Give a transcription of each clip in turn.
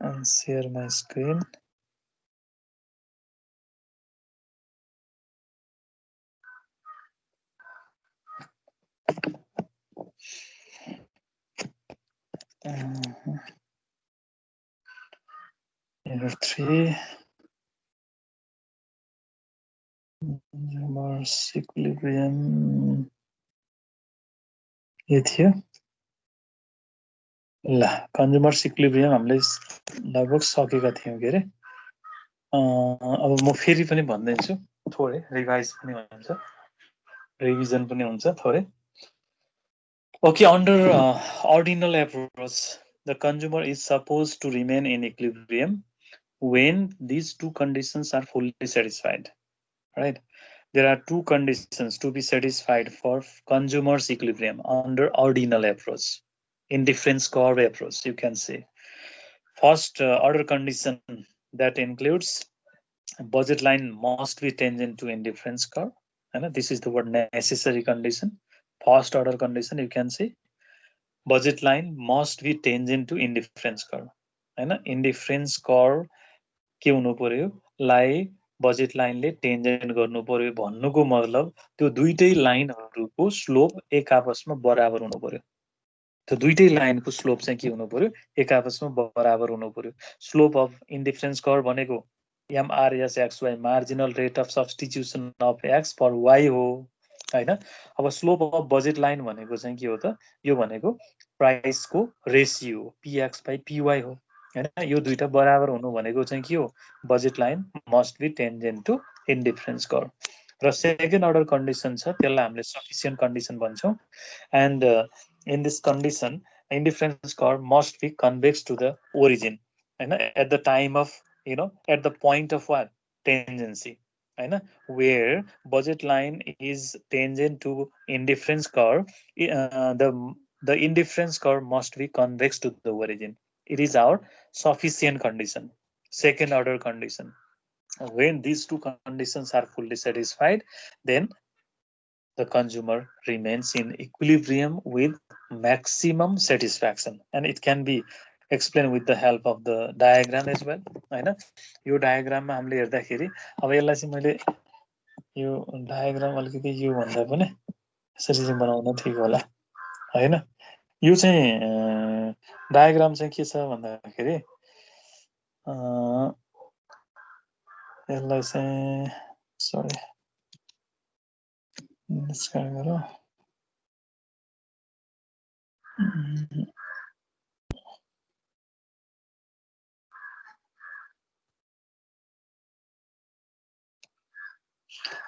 and share my screen. Error 3. Consumer's equilibrium. यो थियो ल कन्ज्युमर्स इक्विलिब्रियम हामीले लगभग सकेका थियौं के अरे अब म फेरि पनि भन्दैछु थोरै रिभाइज पनि हुन्छ रिभिजन पनि हुन्छ थोरै Okay, under ordinal approach, the consumer is supposed to remain in equilibrium when these two conditions are fully satisfied, right? There are two conditions to be satisfied for consumer's equilibrium under ordinal approach, indifference curve approach, you can say. First order condition that includes budget line must be tangent to indifference curve, and this is the word necessary condition. First order condition, you can see budget line must be tangent to indifference curve, हैन indifference curve के हुनु पर्यो लाई budget लाइनले tangent गर्नु पर्यो भन्नुको मतलब त्यो दुईटै लाइनहरुको स्लोप एक आपसमा बराबर हुनु पर्यो त्यो दुईटै लाइनको स्लोप चाहिँ के हुनु पर्यो एक आपसमा बराबर हुनु पर्यो स्लोप अफ इन्डिफरेन्स कर्व भनेको MRSXY marginal rate of substitution of x for y हो हैन अब स्लोप अफ बजेट लाइन भनेको चाहिँ के हो त यो भनेको प्राइसको रेशियो px by py हो हैन यो दुईटा बराबर हुनु भनेको चाहिँ के हो budget line must be tangent to indifference curve र सेकेन्ड अर्डर कन्डिसन छ त्यसलाई हामीले सफिसिएन्ट कन्डिसन भन्छौं and in this condition indifference curve must be convex to the origin and at the time of at the point of what tangency where budget line is tangent to indifference curve the indifference curve must be convex to the origin. It is our sufficient condition, second order condition. When these two conditions are fully satisfied, then the consumer remains in equilibrium with maximum satisfaction, and it can be explained with the help of the diagram as well. हैन यो डायग्राममा हामीले हेर्दाखेरि अब यसलाई चाहिँ मैले यो diagram अलिकति यो भन्दा पनि यसरी चाहिँ बनाउन ठीक होला हैन यो चाहिँ डायग्राम चाहिँ के छ भन्दाखेरि यसलाई चाहिँ सरी डिस्क्राइब गरौँ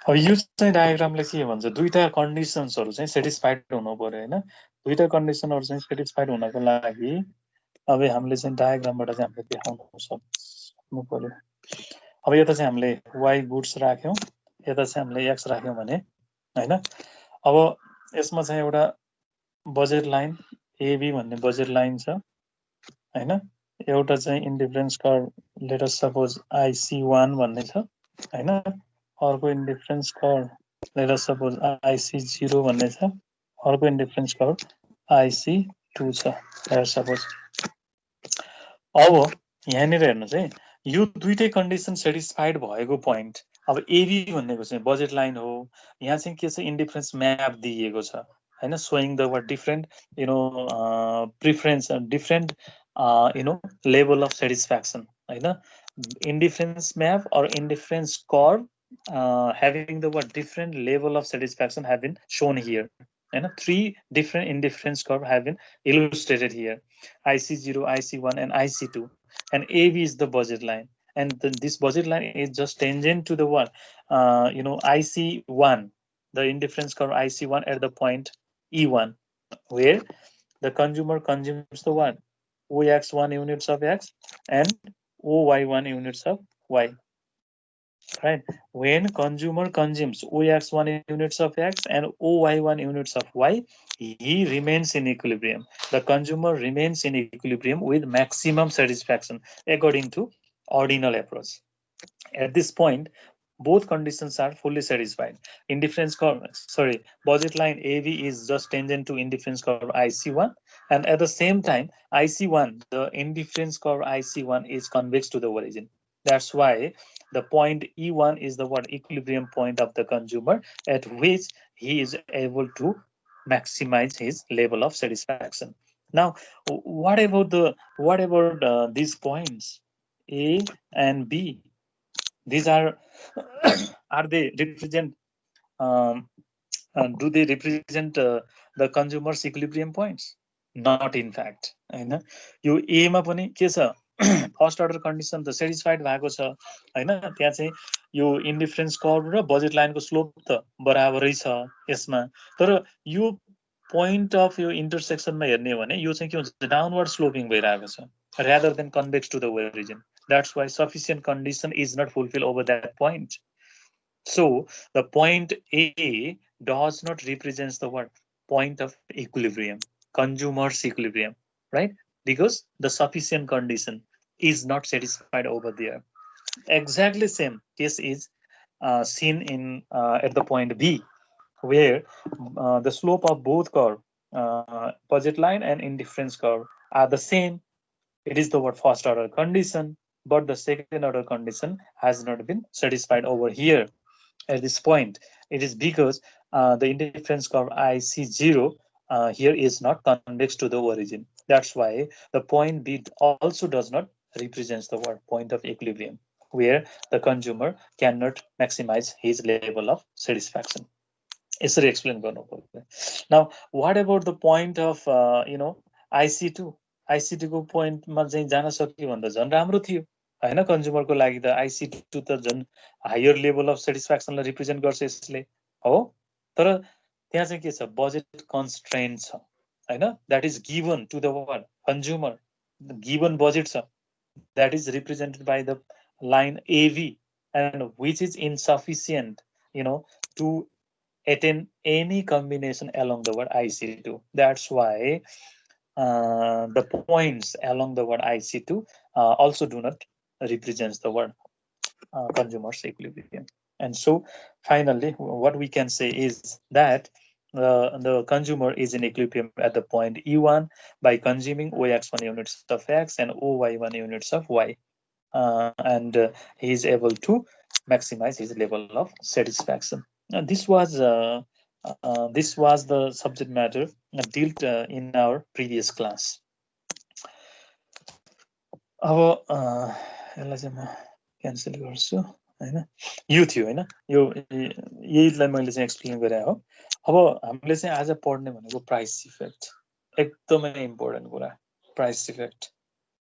अब यो चाहिँ डायग्रामले के भन्छ दुईटा कन्डिसन्सहरु चाहिँ सेटिस्फाइड हुनु पर्यो हैन दुईटा कन्डिसनहरु चाहिँ सेटिस्फाइड हुनको लागि अब हामीले चाहिँ डायग्रामबाट चाहिँ हामीले देखाउन सक्नु पर्यो अब यता चाहिँ हामीले y गुड्स राख्यौं यता चाहिँ हामीले x राख्यौं भने हैन अब यसमा चाहिँ एउटा बजेट लाइन AB भन्ने बजेट लाइन छ हैन एउटा चाहिँ indifference curve late us suppose IC1 भन्ने छ हैन अर्को indifference curve late us suppose IC0 भन्ने छ अर्को इन्डिफरेन्स कर्व IC2 छ लेट अस सपोज अब यहाँनिर हेर्नुस् है यो दुईटै कन्डिसन सेटिस्फाइड भएको पोइन्ट अब AB भनेको चाहिँ बजेट लाइन हो यहाँ चाहिँ के छ इन्डिफरेन्स म्याप दिएको छ हैन showing the different preference different level of satisfaction हैन indifference map or indifference curve having the different level of satisfaction have been shown here and three different indifference curve have been illustrated here IC0 IC1 and IC2 and AB is the budget line and this budget line is just tangent to the one IC1 the indifference curve IC1 at the point E1 where the consumer consumes the one OX1 units of X and OY1 units of Y. Right? When consumer consumes OX1 units of X and OY1 units of Y, he remains in equilibrium. The consumer remains in equilibrium with maximum satisfaction according to ordinal approach. At this point, both conditions are fully satisfied. Indifference curve, budget line AB is just tangent to indifference curve IC1 And at the same time, IC1, the indifference curve IC1 is convex to the origin. That's why the point E1 is the what equilibrium point of the consumer at which he is able to maximize his level of satisfaction. Now, what about these points A and B? These are they represent um, do they represent the consumer's equilibrium points? Not in fact, हैन यो ए मा पनि के छ first order condition त satisfied भएको छ हैन त्यहाँ चाहिँ यो इन्डिफरेन्स कर्भ र बजेट लाइनको स्लोप त बराबरै छ यसमा तर यो पोइन्ट अफ यो इन्टरसेक्सनमा हेर्ने हो भने यो चाहिँ के हुन्छ डाउनवर्ड स्लोपिङ भइरहेको छ rather than convex to the origin. That's why sufficient condition is not fulfilled over that point. So the point A does not represent the what point of equilibrium, consumer's equilibrium, right? Because the sufficient condition is not satisfied over there. Exactly same case is seen in at the point B, where the slope of both curve, budget line and indifference curve, are the same. It is the what first order condition, but the second order condition has not been satisfied over here at this point. It is because the indifference curve IC0 here is not convex to the origin. That's why the point B also does not represent the word point of equilibrium, where the consumer cannot maximize his level of satisfaction. यसरी explain गर्नु पर्यो. Now, what about the point of IC2? IC2 को पोइन्टमा चाहिँ जान सक्यो भन्दा झन् राम्रो थियो हैन कन्ज्युमरको लागि त IC2 त झन् हायर लेभल अफ सेटिस्फ्याक्सनलाई रिप्रेजेन्ट गर्छ यसले हो तर त्यहाँ चाहिँ के छ बजेट कन्स्ट्रेन्ट छ हैन that is given to the one consumer given budget छ that is represented by the line AV and which is insufficient to attain any combination along the word IC2. That's why the points along the word IC2 also do not represent the word consumer's equilibrium. And so finally what we can say is that the consumer is in equilibrium at the point E1 by consuming OX1 units of X and OY1 units of Y. And he is able to maximize his level of satisfaction. This was the subject matter dealt in our previous class. अब यसलाई चाहिँ म cancel गर्छु हैन यो थियो हैन यो यहीलाई मैले चाहिँ एक्सप्लेन गरे हो अब हामीले चाहिँ आज पढ्ने भनेको प्राइस इफेक्ट एकदमै इम्पोर्टेन्ट कुरा प्राइस इफेक्ट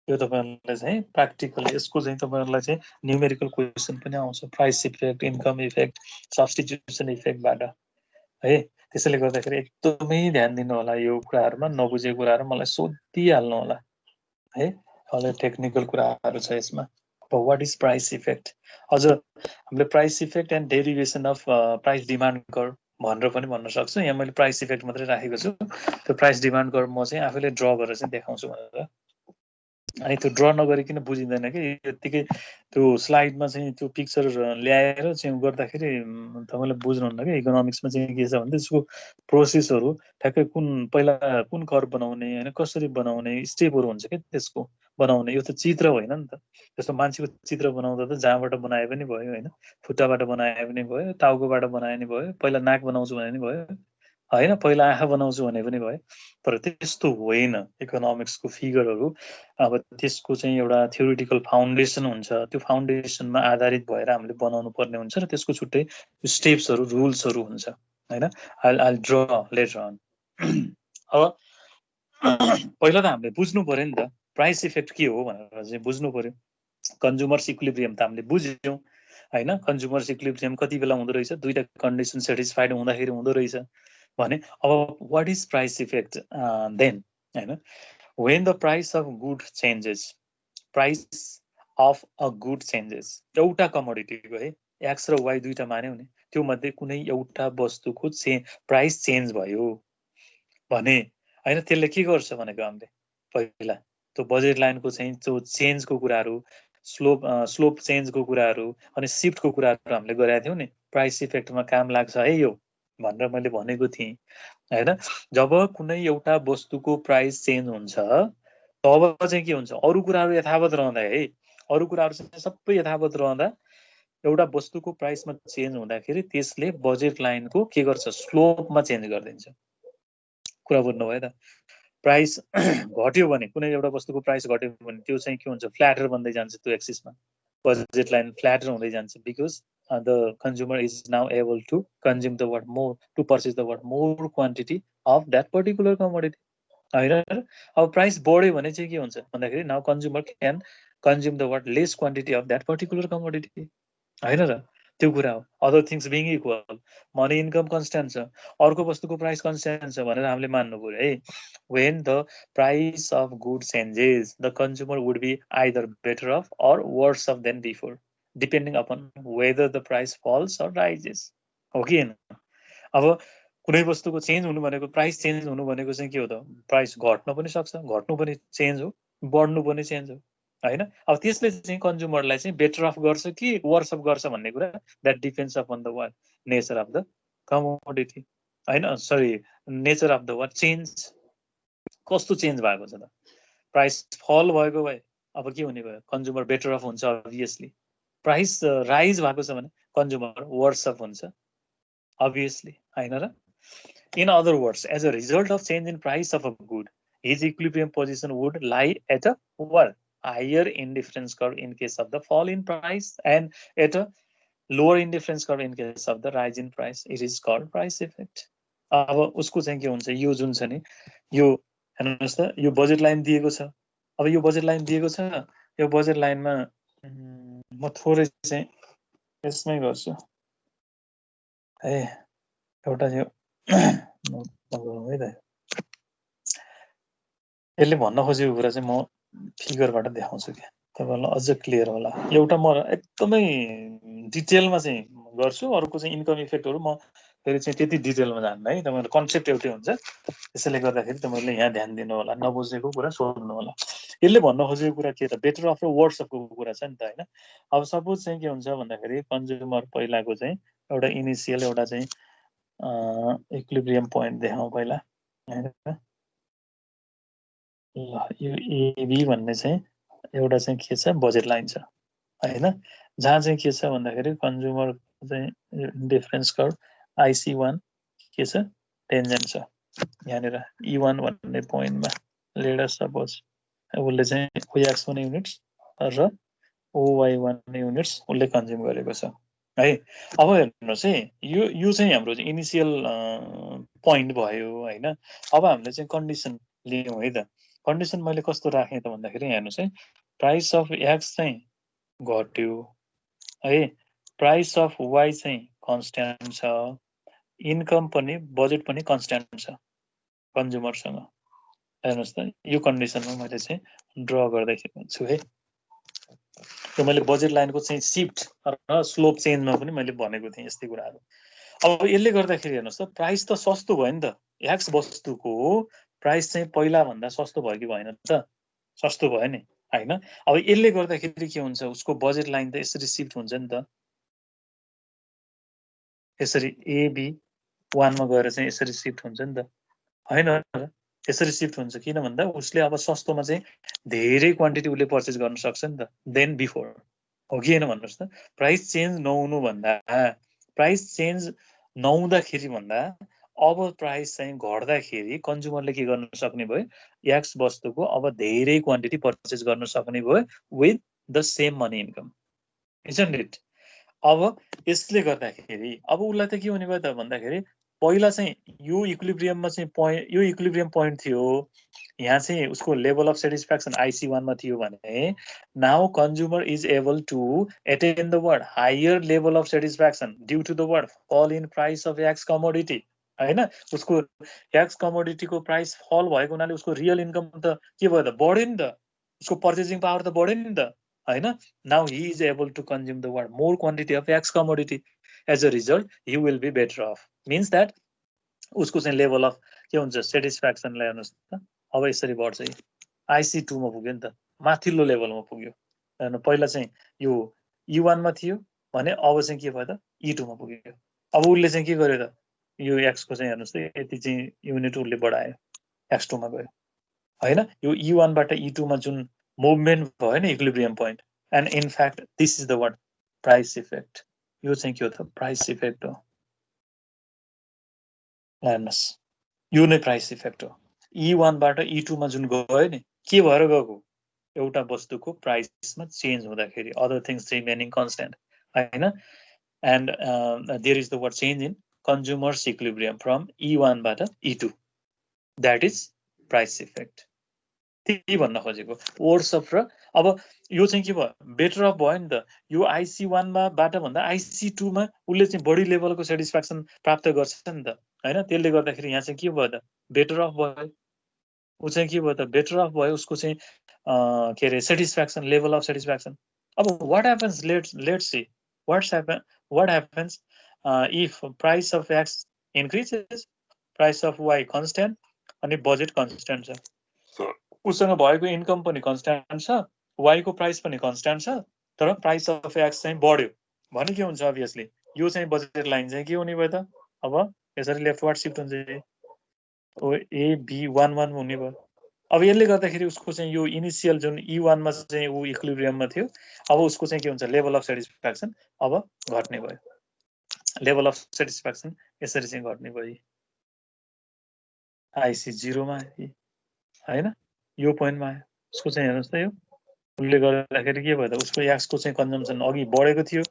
यो तपाईहरुलाई चाहिँ प्र्याक्टिकल यसको चाहिँ तपाईहरुलाई चाहिँ न्यूमेरिकल क्वेशन पनि आउँछ price effect income effect substitution इफेक्टबाट है त्यसैले गर्दाखेरि एकदमै ध्यान दिनु होला यो कुराहरुमा नबुझेको कुराहरु मलाई सोधिहाल्नु होला है अलि टेक्निकल कुराहरु छ यसमा what is price effect अझ हामीले price effect and derivation of price demand curve भनेर पनि भन्न सक्छु यहाँ मैले प्राइस इफेक्ट मात्रै राखेको छु त्यो प्राइस डिमान्ड कर्भ म चाहिँ आफैले ड्र गरेर चाहिँ देखाउँछु भनेर अनि त्यो ड्र नगरिकन बुझिँदैन कि यतिकै त्यो स्लाइडमा चाहिँ त्यो पिक्चर ल्याएर चाहिँ गर्दाखेरि तपाईले बुझ्नुहुन्न कि इकोनोमिक्समा चाहिँ के छ भने त्यसको प्रोसेसहरु ठ्याक्कै पहिला कुन कर्भ बनाउने हैन कसरी बनाउने स्टेपहरु हुन्छ के त्यसको बनाउने यो त चित्र होइन नि त जस्तो मान्छेको चित्र बनाउँदा त जहाँबाट बनाए पनि भयो हैन खुट्टाबाट बनाए पनि भयो टाउकोबाट बनाए पनि भयो पहिला नाक बनाउँछु भने पनि भयो हैन पहिला आँखा बनाउँछु भने पनि भयो तर त्यस्तो होइन इकोनोमिक्सको फिगरहरु अब त्यसको चाहिँ एउटा थ्योरिटिकल फाउन्डेसन हुन्छ त्यो फाउन्डेसनमा आधारित भएर हामीले बनाउनु पर्ने हुन्छ र त्यसको छुट्टै स्टेप्सहरु रुल्सहरु हुन्छ हैन I'll draw later on अब पहिला त हामीले बुझ्नु पर्यो नि त प्राइस इफेक्ट के हो भनेर चाहिँ बुझ्नु पर्यो कन्ज्युमर्स इक्विलिब्रियम त हामीले बुझ्यौं हैन कन्ज्युमर्स इक्विलिब्रियम कति बेला हुँदो रहेछ दुईटा कन्डिसन सेटिस्फाइड हुँदाखेरि हुँदो रहेछ भने अब what is price effect then हैन when the price of good changes price of a good changes एउटा कमोडिटीको है x र y दुईटा मान्यौ नि त्यो मध्ये कुनै एउटा वस्तुको प्राइस चेन्ज भयो भने हैन त्यसले के गर्छ भनेको हामीले पहिला त्यो बजेट लाइनको चाहिँ त्यो चेन्जको कुराहरु स्लोप चेन्जको कुराहरु अनि शिफ्टको कुराहरु हामीले गरेका थियौ नि प्राइस इफेक्टमा काम लाग्छ है यो भनेर मैले भनेको थिएँ हैन। जब कुनै एउटा वस्तुको प्राइस चेन्ज हुन्छ तब चाहिँ के हुन्छ, अरू कुराहरू यथावत रहँदा है, अरू कुराहरू चाहिँ सबै यथावत रहँदा एउटा वस्तुको प्राइसमा चेन्ज हुँदाखेरि त्यसले बजेट लाइनको के गर्छ, स्लोपमा चेन्ज गरिदिन्छ। कुरा बुझ्नुभयो त? प्राइस घट्यो भने, कुनै एउटा वस्तुको प्राइस घट्यो भने त्यो चाहिँ के हुन्छ, फ्ल्याटर बन्दै जान्छ त्यो एक्सिसमा, बजेट लाइन फ्ल्याटर हुँदै जान्छ, because the consumer is now able to consume the what more, to purchase the what more quantity of that particular commodity हैन। अब प्राइस बढ्यो भने चाहिँ के हुन्छ भन्दाखेरि now consumer can consume the what lace quantity of that particular commodity हैन र, त्यो कुरा हो। Other things being equal, money income constant छ, अर्को वस्तुको प्राइस कन्स्ट्यान्ट छ भनेर हामीले मान्नु पर्यो है। when the price of good changes, the consumer would be either better off or worse off than before, depending upon whether the price falls or rises, हो कि हैन? अब कुनै वस्तुको चेन्ज हुनु भनेको, प्राइस चेन्ज हुनु भनेको चाहिँ के हो त, प्राइस घट्न पनि सक्छ, घट्नु पनि चेन्ज हो, बढ्नु पनि चेन्ज हो हैन। अब त्यसले चाहिँ कन्ज्युमरलाई चाहिँ बेटर अफ गर्छ कि वर्स अफ गर्छ भन्ने कुरा, that depends upon the what nature of the commodity हैन, sorry nature of the what change, कस्तो चेन्ज भएको छ त। प्राइस फल भएको भए अब के हुने भयो, कन्ज्युमर बेटर अफ हुन्छ अभियसली। प्राइस राइज भएको छ भने कन्ज्युमर वर्स अफ हुन्छ obviously हैन र। In other words, as a result of change in price of a good, his equilibrium position would lie at a what, higher indifference curve in case of the fall in price and at a lower indifference curve in case of the rise in price. It is called price effect. अब उसको चाहिँ के हुन्छ, यो जुन छ नि, यो हेर्नुहोस् त, यो बजेट लाइन दिएको छ। अब यो बजेट लाइन दिएको छ, यो बजेट लाइनमा म थोरै चाहिँ यसमै गर्छु है, एउटा यो है त, यसले भन्न खोजेको कुरा चाहिँ म फिगरबाट देखाउँछु क्या, तपाईँहरूलाई अझ क्लियर होला। एउटा म एकदमै डिटेलमा चाहिँ गर्छु, अर्को चाहिँ इन्कम इफेक्टहरू म फेरि चाहिँ त्यति डिटेलमा जान्न है, तपाईँहरू कन्सेप्ट एउटै हुन्छ, त्यसैले गर्दाखेरि तपाईँहरूले यहाँ ध्यान दिनु होला, नबुझेको कुरा सोध्नु होला। यसले भन्न खोजेको कुरा के त, बेटर अफ र वर्स अफको कुरा छ नि त हैन। अब सपोज चाहिँ के हुन्छ भन्दाखेरि कन्ज्युमर पहिलाको चाहिँ एउटा इनिसियल एउटा चाहिँ इक्विलिब्रियम पोइन्ट देखाउँ पहिला हैन। ल यो एबी भन्ने चाहिँ एउटा चाहिँ के छ, बजेट लाइन छ हैन, जहाँ चाहिँ के छ भन्दाखेरि कन्ज्युमर चाहिँ डिफरेन्स कर्भ IC1 के छ, टेन्जेन्ट छ यहाँनिर E1 भन्ने पोइन्टमा। लेट अस सपोज उसले चाहिँ OX भन्ने युनिट्स र OY भन्ने युनिट्स उसले कन्ज्युम गरेको छ है। अब हेर्नुहोस् है, यो चाहिँ हाम्रो चाहिँ इनिसियल पोइन्ट भयो हैन। अब हामीले चाहिँ कन्डिसन लियौँ है त। कन्डिसन मैले कस्तो राखेँ त भन्दाखेरि हेर्नुहोस् है, प्राइस अफ X चाहिँ घट्यो है, प्राइस अफ Y चाहिँ कन्स्ट्यान्ट छ, इन्कम पनि बजेट पनि कन्स्ट्यान्ट छ कन्ज्युमरसँग। हेर्नुहोस् त, यो कन्डिसनमा मैले चाहिँ ड्र गर्दैछु छु है। त्यो मैले बजेट लाइनको चाहिँ सिफ्ट र स्लोप चेन्जमा पनि मैले भनेको थिएँ यस्तै कुराहरू। अब यसले गर्दाखेरि हेर्नुहोस् त, प्राइस त सस्तो भयो नि त, एक्स वस्तुको प्राइस चाहिँ पहिला भन्दा सस्तो भयो कि भएन त, सस्तो भयो नि हैन। अब यसले गर्दाखेरि के हुन्छ, उसको बजेट लाइन त यसरी सिफ्ट हुन्छ नि त, यसरी AB1 मा गएर चाहिँ यसरी सिफ्ट हुन्छ नि त हैन र, यसरी सिफ्ट हुन्छ। किन भन्दा उसले अब सस्तोमा चाहिँ धेरै क्वान्टिटी उसले पर्चेस गर्न सक्छ नि त देन बिफोर, हो कि हैन भन्नुहोस् त। प्राइस चेन्ज नहुनु भन्दा, प्राइस चेन्ज नहुँदाखेरि भन्दा अब प्राइस चाहिँ घट्दाखेरि कन्ज्युमरले के गर्न सक्ने भयो, एक्स वस्तुको अब धेरै क्वान्टिटी पर्चेस गर्न सक्ने भयो with the same money income, isn't it. अब यसले गर्दाखेरि अब उसलाई त के हुने भयो त भन्दाखेरि, पहिला चाहिँ यो इक्विलिब्रियममा चाहिँ पोइन्ट, यो इक्विलिब्रियम पोइन्ट थियो, यहाँ चाहिँ उसको लेभल अफ सेटिस्फ्याक्सन IC1 मा थियो भने now consumer is able to attain the word higher level of satisfaction due to the word fall in price of X commodity हैन। उसको एक्स कमोडिटीको प्राइस फल भएको हुनाले उसको रियल इन्कम त के भयो त, बढ्यो नि त, उसको पर्चेसिङ पावर त बढ्यो नि त हैन। Now he is able to consume the word more quantity of X commodity, as a result he will be better off, means that उसको चाहिँ लेभल अफ के हुन्छ, सेटिस्फ्याक्सनलाई हेर्नुहोस् त, अब यसरी बढ्छ। IC2 मा पुग्यो नि त, माथिल्लो लेभलमा पुग्यो। हेर्नु पहिला चाहिँ यो E1 मा थियो भने अब चाहिँ के भयो त, E2 मा पुग्यो। अब उसले चाहिँ के गर्यो त, यो x को चाहिँ हेर्नुस् त यति चाहिँ युनिट उसले बढायो x2 मा गयो हैन यो e1 बाट e2 मा जुन मुभमेन्ट भयो नि equilibrium point and in fact this is the word price effect यो चाहिँ के हो त प्राइस इफेक्ट हो हेर्नुस् यो नै प्राइस इफेक्ट हो e1 बाट e2 मा जुन गयो नि के भएर गएको एउटा वस्तुको प्राइसमा चेन्ज हुँदाखेरि अदर थिङ्स रिमेनिङ कन्स्ट्यान्ट हैन and there is the word change in consumers equilibrium from e1 बाट e2 that is price effect त्यही भन्न खोजेको वर्ड्स अफ र अब यो चाहिँ के भयो बेटर अफ भयो नि त यो IC1 बाट भन्दा IC2 मा उसले चाहिँ बढी लेभलको सेटिस्फ्याक्सन प्राप्त गर्छ नि त हैन त्यसले गर्दाखेरि यहाँ चाहिँ के भयो त बेटर अफ भयो उ चाहिँ के भयो त बेटर अफ भयो उसको चाहिँ के अरे सेटिस्फ्याक्सन लेभल अफ सेटिस्फ्याक्सन अब what happens let's see what happens if price of x increases price of y constant अनि बजेट कन्स्ट्यान्ट छ उसँग भएको इन्कम पनि कन्स्ट्यान्ट छ y को प्राइस पनि कन्स्ट्यान्ट छ तर प्राइस अफ x चाहिँ बढ्यो भने के हुन्छ अभियसली यो चाहिँ बजेट लाइन चाहिँ के हुने भयो त अब यसरी लेफ्टवर्ड शिफ्ट हुन्छ AB11 हुने भयो अब यसले गर्दाखेरि उसको चाहिँ यो इनिशियल जुन E1 मा चाहिँ उ इक्विलिब्रियममा थियो अब उसको चाहिँ के हुन्छ लेभल अफ सेटिस्फ्याक्सन अब घट्ने भयो लेभल अफ सेटिस्फ्याक्सन यसरी चाहिँ घट्ने भयो IC 0 मा हैन यो पोइन्टमा आयो उसको चाहिँ हेर्नुस् त यो उसले गर्दाखेरि के भयो त उसको x को चाहिँ कन्जम्सन अघि बढेको थियो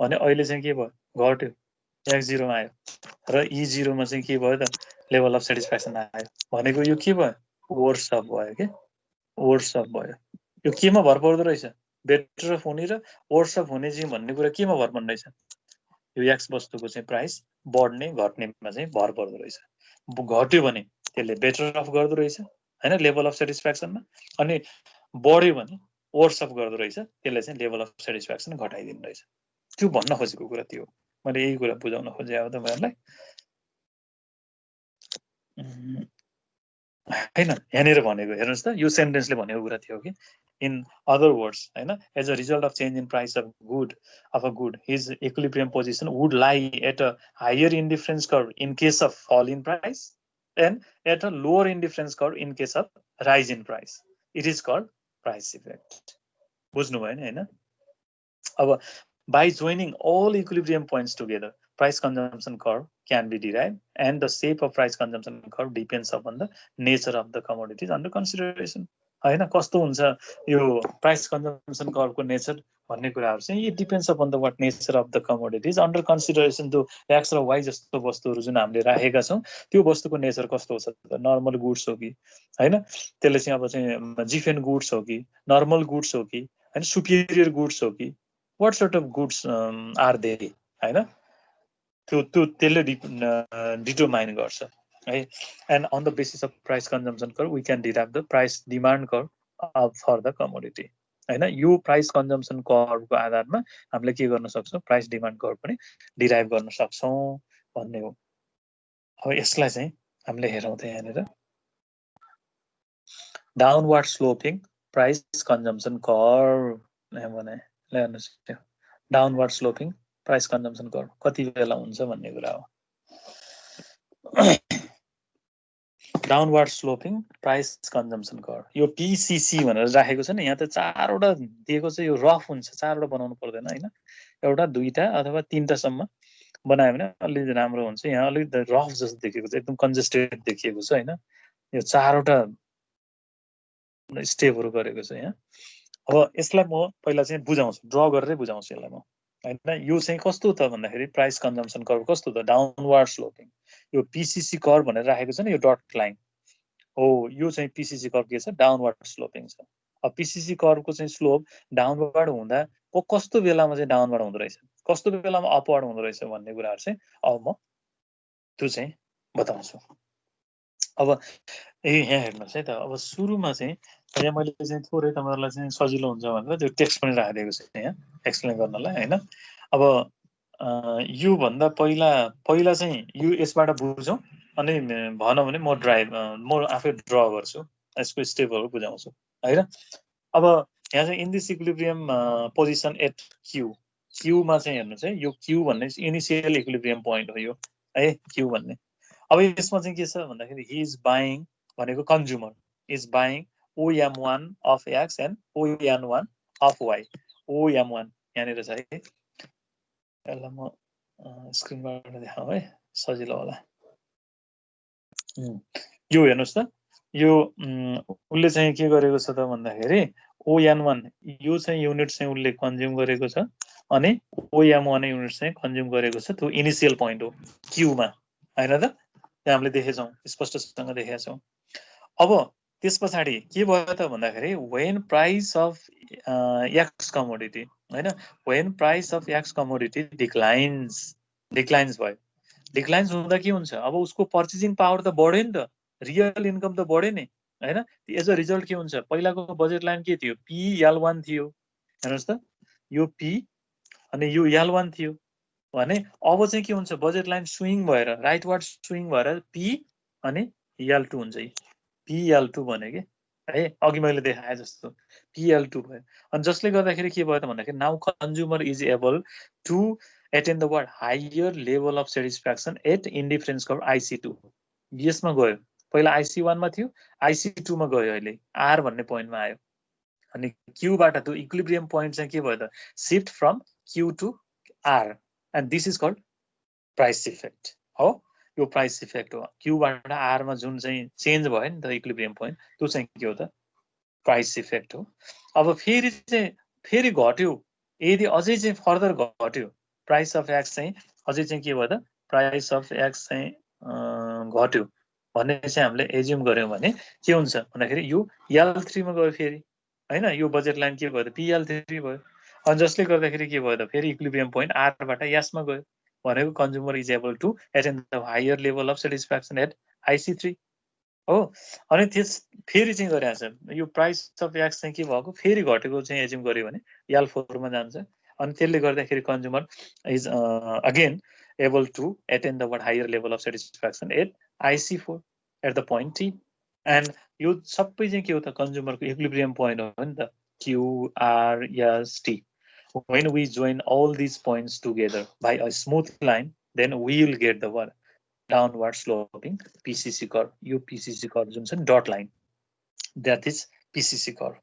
भने अहिले चाहिँ के भयो घट्यो x0 मा आयो र E0 मा चाहिँ के भयो त लेभल अफ सेटिस्फ्याक्सन आयो भनेको यो के भयो वर्स अफ भयो के वर्स अफ भयो यो केमा भर पर्दो रहेछ बेटर अफ हुने र वर्स अफ हुने चाहिँ भन्ने कुरा केमा भर पर्ने रहेछ यो x वस्तुको चाहिँ प्राइस बढ्ने घट्नेमा चाहिँ भर पर्दो रहेछ घट्यो भने त्यसले बेटर अफ गर्दो रहेछ हैन लेभल अफ सेटिस्फ्याक्सनमा अनि बढ्यो भने वर्स अफ गर्दो रहेछ त्यसले चाहिँ लेभल अफ सेटिस्फ्याक्सन घटाइदिनु रहेछ त्यो भन्न खोजेको कुरा त्यो मैले यही कुरा बुझाउन खोजे अब तपाईहरुलाई हैन यहाँनिर भनेको हेर्नुस् त यो सेन्टेन्सले भनेको कुरा थियो कि इन अदर वर्ड्स हैन as a result of change in price of a good his equilibrium position would lie at a higher indifference curve in case of fall in price and at a lower indifference curve in case of rise in price it is called price effect बुझ्नु भयो नि हैन अब by joining all equilibrium points together price consumption curve can be derived and the shape of price consumption curve depends upon the nature of the commodities under consideration हैन कस्तो हुन्छ यो price consumption कर्वको nature भन्ने कुराहरु चाहिँ it depends upon the what nature of the commodities under consideration दो x र y जस्तो वस्तुहरु जुन हामीले राखेका छौं त्यो वस्तुको नेचर कस्तो हो त नर्मल गुड्स हो कि हैन त्यसले चाहिँ अब चाहिँ जिफेन गुड्स हो कि नर्मल गुड्स हो कि हैन सुपिरियर गुड्स हो कि what sort of goods are they हैन त्यो त्यसले डिटरमाइन गर्छ है and on the basis of price consumption curve we can derive the price demand curve for the commodity हैन यो प्राइस कन्जम्पसन कर्वको आधारमा हामीले के गर्न सक्छौं प्राइस डिमान्ड कर्व पनि डिराइभ गर्न सक्छौं भन्ने हो अब यसलाई चाहिँ हामीले हेरौं त यहाँनिर downward sloping price consumption curve भने हेर्नुस् त्यो downward sloping price consumption curve कति बेला हुन्छ भन्ने कुरा हो downward sloping price consumption curve यो PCC भनेर राखेको छ नि यहाँ त चारवटा दिएको छ यो रफ हुन्छ चारवटा बनाउनु पर्दैन हैन एउटा दुईटा अथवा तीनटा सम्म बनायो भने अलि राम्रो हुन्छ यहाँ अलि रफ जस्तो देखिएको छ एकदम कन्जेस्टेड देखिएको छ हैन यो चारवटा स्टेपहरु गरेको छ यहाँ अब यसलाई म पहिला चाहिँ बुझाउँछु ड्रा गरेरै बुझाउँछु यसलाई म हैन यो चाहिँ कस्तो त भन्दाखेरि प्राइस कन्जम्पसन कर्व कस्तो त डाउनवर्ड स्लोपिङ यो PCC कर्व भनेर राखेको छ नि यो डट लाइन हो यो चाहिँ PCC कर्व के छ डाउनवर्ड स्लोपिङ छ अब PCC कर्वको चाहिँ स्लोप डाउनवर्ड हुँदा कस्तो बेलामा चाहिँ डाउनवर्ड हुँदो रहेछ कस्तो बेलामा अपवर्ड हुँदो रहेछ भन्ने कुराहरु चाहिँ अब म त्यो चाहिँ बताउँछु अब यहाँ हेर्नुस् है त अब सुरुमा चाहिँ यहाँ मैले चाहिँ थोरै तपाईहरुलाई चाहिँ सजिलो हुन्छ भनेर त्यो टेक्स्ट पनि राखिदिएको छु यहाँ एक्सप्लेन गर्नलाई हैन अब यो भन्दा पहिला चाहिँ यो यसबाट बुझौं अनि भनौं भने म आफै ड्रा गर्छु यसको स्टेपहरु बुझाउँछु हैन अब यहाँ चाहिँ in this equilibrium position at Q मा चाहिँ हेर्नुस् है यो Q भन्ने इनिशियल इक्विलिब्रियम पोइन्ट हो यो है क्यू भन्ने। अब यसमा चाहिँ के छ भन्दाखेरि हि इज बाइङ भनेको consumer is buying OM1 of X and OM1 of Y. OM1 यहाँनिर छ है। यसलाई म स्क्रिनबाट देखाउँ है सजिलो होला। यो हेर्नुहोस् त यो उसले चाहिँ के गरेको छ त भन्दाखेरि ON1 यो चाहिँ युनिट चाहिँ उसले कन्ज्युम गरेको छ अनि OM1 युनिट चाहिँ कन्ज्युम गरेको छ। त्यो इनिसियल पोइन्ट हो क्यूमा हैन त, त्यहाँ हामीले देखेछौँ स्पष्टसँग देखेका छौँ। अब त्यस पछाडि के भयो त भन्दाखेरि when price of X commodity हैन when price of X commodity declines भयो। डिक्लाइन्स हुँदा के हुन्छ अब उसको पर्चेसिङ पावर त बढ्यो नि त, रियल इन्कम त बढ्यो नि हैन। एज अ रिजल्ट के हुन्छ पहिलाको बजेट लाइन के थियो PL1 थियो हेर्नुहोस् त यो P अनि यो L1 थियो भने अब चाहिँ के हुन्छ बजेट लाइन स्विङ भएर राइटवार्ड स्विङ भएर P अनि L2 हुन्छ। PL2 भन्यो कि है अघि मैले देखाए जस्तो PL2 भयो। अनि जसले गर्दाखेरि के भयो त भन्दाखेरि now consumer is able to attain the word higher level of satisfaction at indifference curve IC2। यसमा गयो पहिला IC1 मा थियो IC2 मा गयो अहिले R भन्ने पोइन्टमा आयो अनि क्यूबाट त्यो इक्विलिब्रियम पोइन्ट चाहिँ के भयो त shift from Q to R and this is called price effect हो। यो प्राइस इफेक्ट हो क्यूबाट R मा जुन चाहिँ चेन्ज भयो नि त इक्विलिब्रियम पोइन्ट त्यो चाहिँ के हो त प्राइस इफेक्ट हो। अब फेरि चाहिँ फेरि घट्यो यदि अझै चाहिँ फर्दर घट्यो प्राइस अफ एक्स चाहिँ अझै चाहिँ के भयो त प्राइस अफ एक्स चाहिँ घट्यो भन्ने चाहिँ हामीले एज्युम गर्यौँ भने के हुन्छ भन्दाखेरि यो L3 मा गयो फेरि हैन यो बजेट लाइन के भयो त PL3 भयो। अनि जसले गर्दाखेरि के भयो त फेरि इक्विलिब्रियम पोइन्ट R बाट S मा गयो भनेको consumer is able to attain the higher level of satisfaction at IC3 हो। अनि त्यस फेरि चाहिँ गरिरहेको छ यो प्राइस अफ एक्स चाहिँ के भएको फेरि घटेको चाहिँ एज्युम गर्यो भने L4 मा जान्छ अनि त्यसले गर्दाखेरि consumer is again able to attain the higher level of satisfaction at IC4 at the point T। And यो सबै चाहिँ के हो त कन्ज्युमरको इक्विलिब्रियम पोइन्ट हो नि त QRST। When we join all these points together by a smooth line, then we will get the what? Downward sloping PCC curve. यो PCC curve जुन छ dot line that is PCC curve।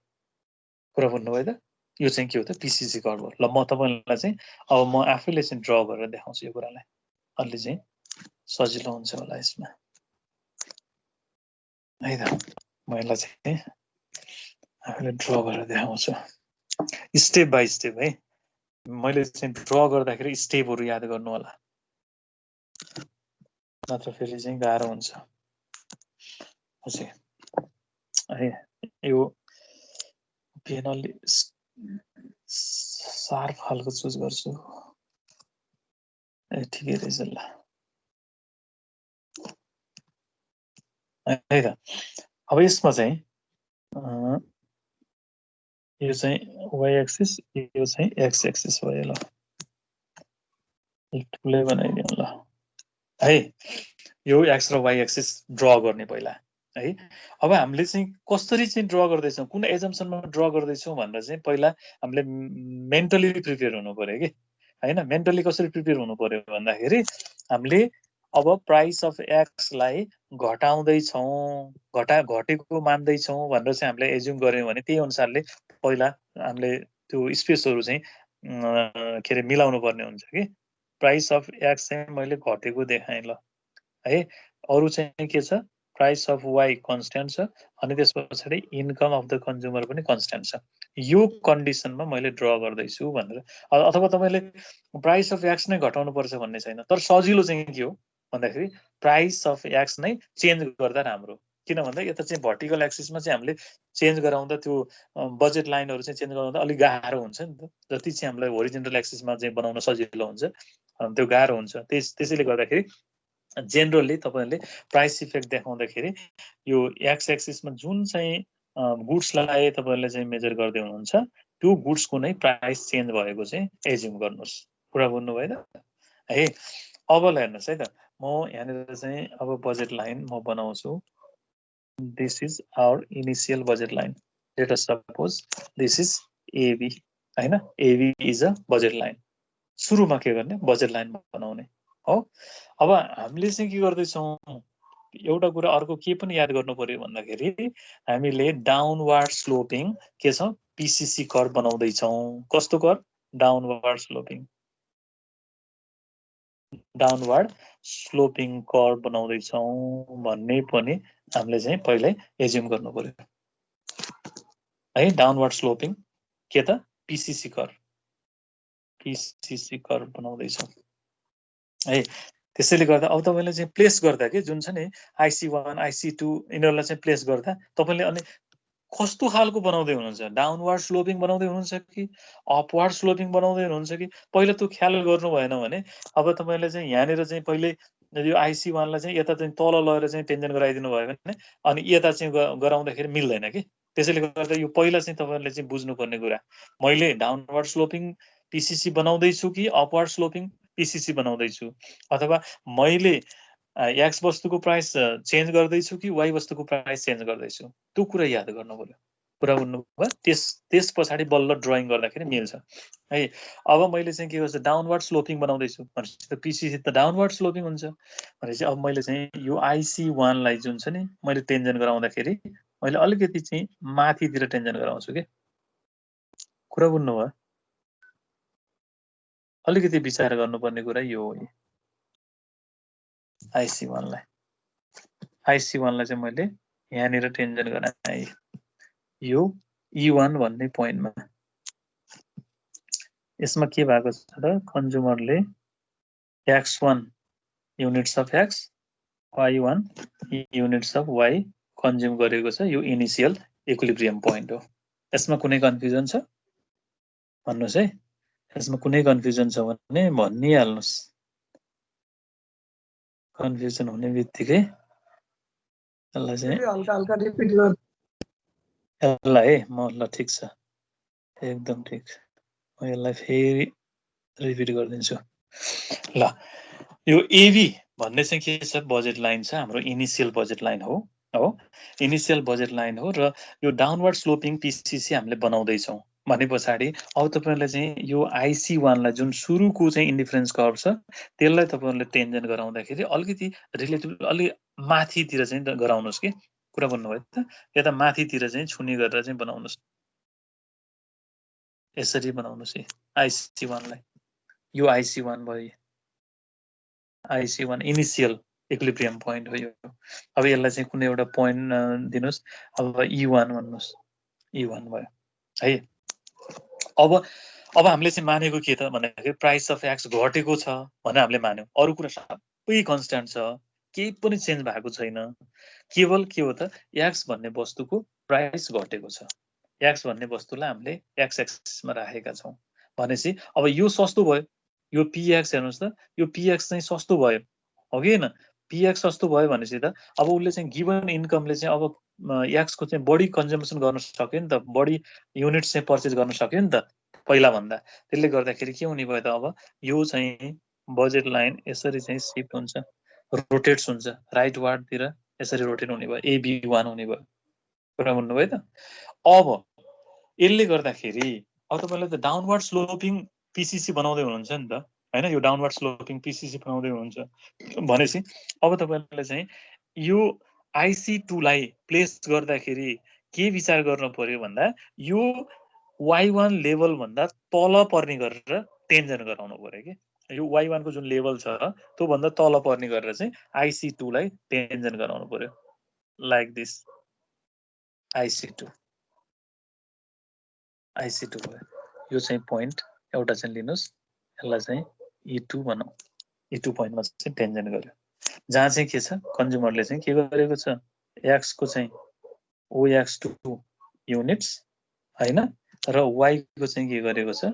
कुरा भन्नुभयो त यो चाहिँ के हो त PCC curve हो। ल म तपाईँलाई चाहिँ अब म आफैले चाहिँ ड्र गरेर देखाउँछु यो कुरालाई अलि चाहिँ सजिलो हुन्छ होला यसमा है त। म यसलाई चाहिँ आफैले ड्र गरेर देखाउँछु स्टेप बाई स्टेप है। मैले चाहिँ ड्र गर्दाखेरि स्टेपहरू याद गर्नु होला नत्र फेरि चाहिँ गाह्रो हुन्छ है। यो पेन अलि शार्प खालको चुज गर्छु ए ठिकै रहेछ ल है त। अब यसमा चाहिँ यो चाहिँ वाइ एक्सिस यो चाहिँ एक्स एक्सिस भयो ल ठुलै बनाइदिउँ ल है। यो एक्स र वाइ एक्सिस ड्र गर्ने पहिला है। अब हामीले चाहिँ कसरी चाहिँ ड्र गर्दैछौँ कुन एजम्सनमा ड्र गर्दैछौँ भनेर चाहिँ पहिला हामीले मेन्टली प्रिपेयर हुनु पर्यो कि हैन। मेन्टली कसरी प्रिपेयर हुनु पर्यो भन्दाखेरि हामीले अब प्राइस अफ एक्सलाई घटाउँदैछौँ घटेको मान्दैछौँ भनेर चाहिँ हामीले एज्युम गर्यौँ भने त्यही अनुसारले पहिला हामीले त्यो स्पेसहरू चाहिँ के अरे मिलाउनु पर्ने हुन्छ कि प्राइस अफ एक्स चाहिँ मैले घटेको देखाएँ ल है। अरू चाहिँ के छ प्राइस अफ वाइ कन्स्ट्यान्ट छ अनि त्यस पछाडि इन्कम अफ द कन्ज्युमर पनि कन्स्ट्यान्ट छ। यो कन्डिसनमा मैले ड्र गर्दैछु भनेर अथवा तपाईँले प्राइस अफ एक्स नै घटाउनु पर्छ भन्ने छैन तर सजिलो चाहिँ के हो भन्दाखेरि प्राइस अफ एक्स नै चेन्ज गर्दा राम्रो। किन भन्दा यता चाहिँ भर्टिकल एक्सिसमा चाहिँ हामीले चेन्ज गराउँदा त्यो बजेट लाइनहरू चाहिँ चेन्ज गराउँदा अलिक गाह्रो हुन्छ नि त। जति चाहिँ हामीलाई होरिजेन्टल एक्सिसमा चाहिँ बनाउन सजिलो हुन्छ त्यो गाह्रो हुन्छ। त्यसैले गर्दाखेरि जेनरली तपाईँहरूले प्राइस इफेक्ट देखाउँदाखेरि यो एक्स एक्सिसमा जुन चाहिँ गुड्सलाई तपाईँहरूले चाहिँ मेजर गर्दै हुनुहुन्छ त्यो गुड्सको नै प्राइस चेन्ज भएको चाहिँ एज्युम गर्नुहोस्। कुरा बुझ्नुभयो त है। अब हेर्नुहोस् है त म यहाँनिर चाहिँ अब बजेट लाइन म बनाउँछु। This is our initial budget line. Let us suppose this is AB हैन। AB is a budget line. सुरुमा के गर्ने बजेट लाइन बनाउने हो। अब हामीले चाहिँ के गर्दैछौँ, एउटा कुरा अर्को के पनि याद गर्नु पर्यो भन्दाखेरि हामीले डाउनवार्ड स्लोपिङ के छ पीसीसी कर्व बनाउँदैछौँ। कस्तो कर्व? डाउनवार्ड स्लोपिङ कर्व बनाउँदैछौँ भन्ने पनि हामीले चाहिँ पहिल्यै एज्युम गर्नु पर्यो है। डाउनवार्ड स्लोपिङ के त पीसीसी कर्व बनाउँदैछौँ है। त्यसैले गर्दा अब तपाईँले चाहिँ प्लेस गर्दा के जुन छ नि IC1 IC2 यिनीहरूलाई चाहिँ प्लेस गर्दा तपाईँले अनि कस्तो खालको बनाउँदै हुनुहुन्छ, डाउनवार्ड स्लोपिङ बनाउँदै हुनुहुन्छ कि अपवार्ड स्लोपिङ बनाउँदै हुनुहुन्छ कि पहिला त्यो ख्याल गर्नु भएन भने अब तपाईँले चाहिँ यहाँनिर चाहिँ पहिले यो IC1लाई चाहिँ यता चाहिँ तल लगेर चाहिँ टेन्सन गराइदिनु भयो भने अनि यता चाहिँ गराउँदाखेरि मिल्दैन कि। त्यसैले गर्दा यो पहिला चाहिँ तपाईँहरूले चाहिँ बुझ्नुपर्ने कुरा, मैले डाउनवार्ड स्लोपिङ पीसीसी बनाउँदैछु कि अपवार्ड स्लोपिङ पीसीसी बनाउँदैछु, अथवा मैले एक्स वस्तुको प्राइस चेन्ज गर्दैछु कि वाइ वस्तुको प्राइस चेन्ज गर्दैछु, त्यो कुरा याद गर्नु पर्यो। कुरा बुझ्नुभयो? त्यस पछाडि बल्ल ड्रइङ गर्दाखेरि मिल्छ है। अब मैले चाहिँ के गर्छु, डाउनवार्ड स्लोपिङ बनाउँदैछु भनेपछि त पीसीसी त डाउनवार्ड स्लोपिङ हुन्छ भनेपछि अब मैले चाहिँ यो IC1लाई जुन छ नि मैले टेन्जन गराउँदाखेरि मैले अलिकति चाहिँ माथितिर टेन्जन गराउँछु के। कुरा बुझ्नुभयो? अलिकति विचार गर्नुपर्ने कुरा यो हो। IC1लाई चाहिँ मैले यहाँनिर टेन्जन गराएँ यो E1 भन्ने पोइन्टमा। यसमा के भएको छ त, कन्ज्युमरले X1 units of X, Y1 units of Y consume गरेको छ। यो इनिसियल इक्विलिब्रियम पोइन्ट हो। यसमा कुनै कन्फ्युजन छ भन्नुहोस् है। यसमा कुनै कन्फ्युजन छ भने भनिहाल्नुहोस्। कन्फ्युजन हुने बित्तिकै यसलाई चाहिँ हल्का रिपिट गर्नु यसलाई है म ल ठिक छ, एकदम ठिक छ, म यसलाई फेरि रिपिट गरिदिन्छु। ल यो एबी भन्ने चाहिँ के छ, बजेट लाइन छ, हाम्रो इनिसियल बजेट लाइन हो इनिसियल बजेट लाइन हो। र यो डाउनवर्ड स्लोपिङ पीसीसी हामीले बनाउँदैछौँ भने पछाडि अब तपाईँहरूले चाहिँ यो IC1लाई जुन सुरुको चाहिँ इन्डिफरेन्स कर्भ छ त्यसलाई तपाईँहरूले टेन्जन गराउँदाखेरि अलिकति रिलेटिभ अलि माथितिर चाहिँ गराउनुहोस् कि। कुरा भन्नुभयो त, यता माथितिर चाहिँ छुने गरेर चाहिँ बनाउनुहोस्। यसरी बनाउनुहोस् IC1लाई। यो IC1 भयो, IC1 इनिसियल इक्विलिब्रियम पोइन्ट हो यो। अब यसलाई चाहिँ कुनै एउटा पोइन्ट दिनुहोस्, अब E1 भन्नुहोस्, E1 भयो है। अब हामीले चाहिँ मानेको के त भन्दाखेरि प्राइस अफ एक्स घटेको छ भने हामीले मान्यौँ, अरू कुरा सबै कन्स्ट्यान्ट छ, केही पनि चेन्ज भएको छैन। केवल के हो त, एक्स भन्ने वस्तुको प्राइस घटेको छ। एक्स भन्ने वस्तुलाई हामीले एक्स एक्सिसमा राखेका छौँ भनेपछि अब यो सस्तो भयो, यो PX हेर्नुहोस् त, यो PX चाहिँ सस्तो भयो हो कि होइन। PX सस्तो भयो भनेपछि त अब उसले चाहिँ गिभन इन्कमले चाहिँ अब एक्सको चाहिँ बढी कन्जम्सन गर्न सक्यो नि त, बढी युनिट्स चाहिँ पर्चेज गर्न सक्यो नि त पहिला भन्दा। त्यसले गर्दाखेरि के हुने भयो त, अब यो चाहिँ बजेट लाइन यसरी चाहिँ सिफ्ट हुन्छ, रोटेट्स हुन्छ राइटवार्डतिर, यसरी रोटेट हुने भयो, AB1 हुने भयो। कुरा भन्नुभयो त। अब यसले गर्दाखेरि अब तपाईँले त डाउनवार्ड स्लोपिङ पीसीसी बनाउँदै हुनुहुन्छ नि त होइन, यो डाउनवार्ड स्लोपिङ पीसीसी बनाउँदै हुनुहुन्छ भनेपछि अब तपाईँले चाहिँ यो IC2लाई प्लेस गर्दाखेरि के विचार गर्नु पर्यो भन्दा यो Y1 लेभल भन्दा तल पर्ने गरेर टेन्जन गराउनु पर्यो कि। यो Y1 को जुन लेभल छ त्यो भन्दा तल पर्ने गरेर चाहिँ IC2लाई टेन्जन गराउनु पर्यो, लाइक दिस। IC2 भयो, यो चाहिँ पोइन्ट एउटा चाहिँ लिनुहोस्, यसलाई चाहिँ E2 भनौँ। E2 पोइन्टमा चाहिँ टेन्जन गर्यो, जहाँ चाहिँ के छ, कन्ज्युमरले चाहिँ के गरेको छ, एक्सको चाहिँ OX2 युनिट्स होइन र वाईको चाहिँ के गरेको छ,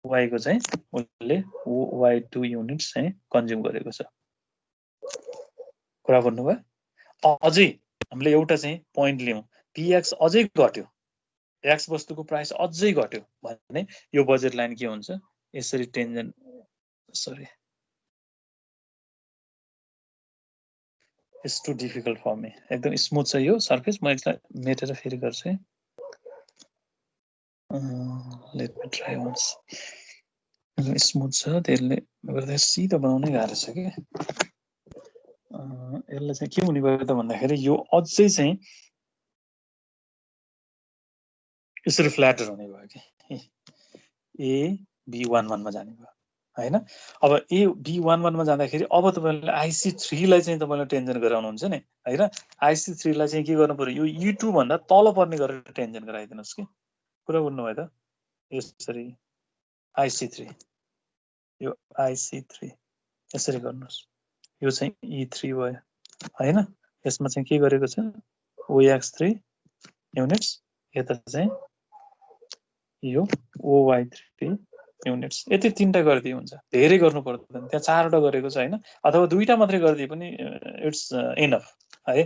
वाईको चाहिँ उसले Y2 युनिट्स चाहिँ कन्ज्युम गरेको छ। कुरा भन्नुभयो। अझै हामीले एउटा चाहिँ पोइन्ट लियौँ, PX अझै घट्यो, एक्स वस्तुको प्राइस अझै घट्यो भने यो बजेट लाइन के हुन्छ, यसरी tangent, sorry it's too difficult for me, एकदम स्मुथ छ यो सर्फेस, म यसलाई मेटेर फेरि गर्छु है। Let me try once. Smooth छ त्यसले गर्दा सिधो बनाउनै गाह्रो छ कि यसलाई चाहिँ के हुने भयो त भन्दाखेरि यो अझै चाहिँ यसरी फ्ल्याटर हुने भयो कि ए B11 मा जाने भयो हैन अब ए B11 मा जाँदाखेरि अब तपाईले IC3 लाई चाहिँ तपाईले टेन्सन गराउनुहुन्छ नि हैन IC3 लाई चाहिँ के गर्नु पर्यो यो E2 भन्दा तल पर्ने गरेर टेन्सन गराइदिनुस् के कुरा बुझ्नु भयो त यसरी IC3 यो IC3 यसरी गर्नुस् यो चाहिँ E3 भयो हैन यसमा चाहिँ के गरेको छ OX3 युनिट्स यता चाहिँ यो OY3 युनिट्स यति तीनटा गर्दै हुन्छ धेरै गर्नु पर्दैन त्यहाँ चारवटा गरेको छ हैन अथवा दुईटा मात्रै गर्दै पनि इट्स इनफ है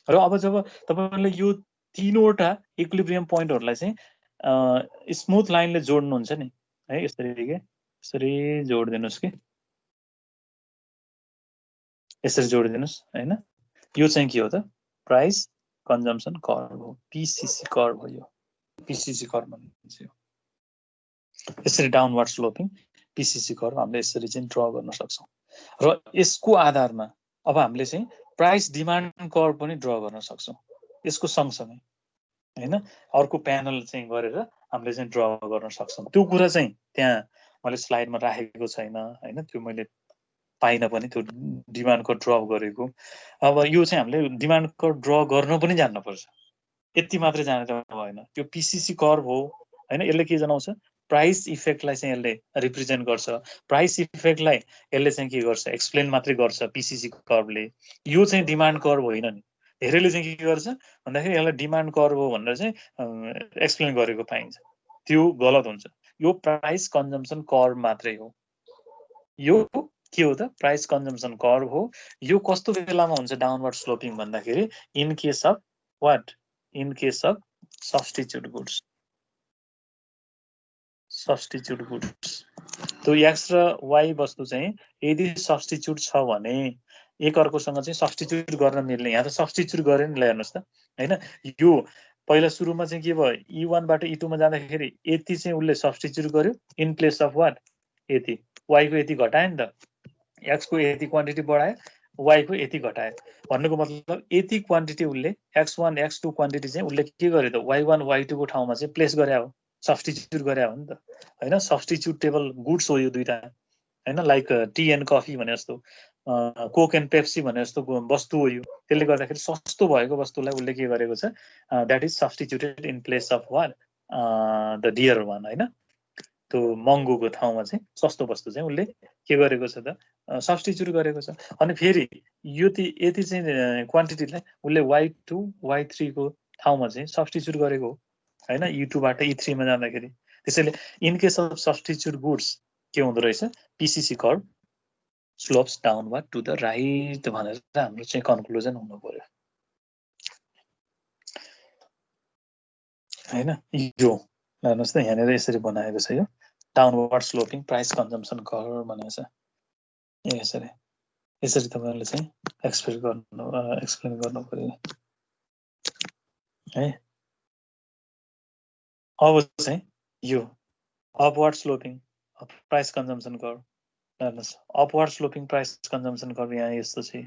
र अब जब तपाईहरुले यो तीनवटा इक्विलिब्रियम पोइन्टहरुलाई चाहिँ स्मूथ लाइनले जोड्नुहुन्छ नि है यसरी जोड्दिनुस् के यसरी जोड्दिनुस् हैन यो चाहिँ के हो त प्राइस कन्जम्पसन कर्भ हो PCC कर्भ हो यो PCC कर्भ भनिन्छ यो यसरी डाउनवर्ड स्लोपिङ PCC कर्भ हामीले यसरी चाहिँ ड्रा गर्न सक्छौं र यसको आधारमा अब हामीले चाहिँ प्राइस डिमान्ड कर्भ पनि ड्रा गर्न सक्छौं यसको सँगसँगै हैन अर्को प्यानल चाहिँ गरेर हामीले चाहिँ ड्रा गर्न सक्छौं त्यो कुरा चाहिँ त्यहाँ मैले स्लाइडमा राखेको छैन हैन त्यो मैले पाइन पनि त्यो डिमान्ड कर्भ ड्रा गरेको अब यो चाहिँ हामीले डिमान्ड कर्भ ड्रा गर्न पनि जान्न पर्छ यति मात्रै जानेर भएन त्यो PCC कर्भ हो हैन यसले के जनाउँछ प्राइस इफेक्टलाई चाहिँ यसले रिप्रेजेन्ट गर्छ प्राइस इफेक्टलाई यसले चाहिँ के गर्छ एक्सप्लेन मात्रै गर्छ PCC कर्भले यो चाहिँ डिमान्ड कर्भ होइन नि धेरैले चाहिँ के गर्छ भन्दाखेरि यसलाई डिमान्ड कर्भ हो भनेर चाहिँ एक्सप्लेन गरेको पाइन्छ त्यो गलत हुन्छ यो प्राइस कन्जम्पसन कर्भ मात्रै हो यो के हो त प्राइस कन्जम्पसन कर्भ हो यो कस्तो बेलामा हुन्छ डाउनवर्ड स्लोपिङ भन्दाखेरि in case of what in case of substitute goods त्यो x र y वस्तु चाहिँ यदि सब्स्टिट्युट छ भने एक अर्कोसँग चाहिँ सब्स्टिट्युट गर्न मिल्ने यहाँ त सब्स्टिट्युट गरे नि हेर्नुस् त हैन यो पहिला सुरुमा चाहिँ के भयो E1 बाट E2 मा जाँदाखेरि यति चाहिँ उले सब्स्टिट्युट गर्यो इन प्लेस अफ व्हाट यति y को यति घटायो नि त x को यति क्वान्टिटी बढायो y को यति घटायो भन्नुको मतलब यति क्वान्टिटी उले x1 x2 क्वान्टिटी चाहिँ उले के गर्यो त y1 y2 को ठाउँमा चाहिँ प्लेस गरे हो सब्स्टिट्युट गरे हो नि त हैन सब्स्टिट्युटेबल गुड्स हो यो दुईटा हैन लाइक टी एन्ड कफी भने जस्तो कोक एन्ड पेप्सी भने जस्तो वस्तु हो यो त्यसले गर्दाखेरि सस्तो भएको वस्तुलाई उले के गरेको छ that is substituted in place of what the dear one हैन त्यो महँगोको ठाउँमा चाहिँ सस्तो वस्तु चाहिँ उले के गरेको छ त सब्स्टिट्युट गरेको छ अनि फेरि यति चाहिँ क्वान्टिटीलाई उले y2 y3 को ठाउँमा चाहिँ सब्स्टिट्युट गरेको हो हैन E2 बाट E3 मा जाँदाखेरि त्यसैले in case of substitute goods के हुँदो रहेछ PCC curve slopes downward to the right भनेर हाम्रो चाहिँ कन्क्लुजन हुनु पर्यो हैन यो हेर्नुस् त यहाँनिर यसरी बनाएको छ यो downward sloping price consumption curve भनेको छ यसरी तपाईहरुले चाहिँ एक्सप्लेन गर्नु पर्यो है अब चाहिँ यो upward sloping price consumption curve हेर्नुस् upward sloping price consumption curve यहाँ यस्तो छ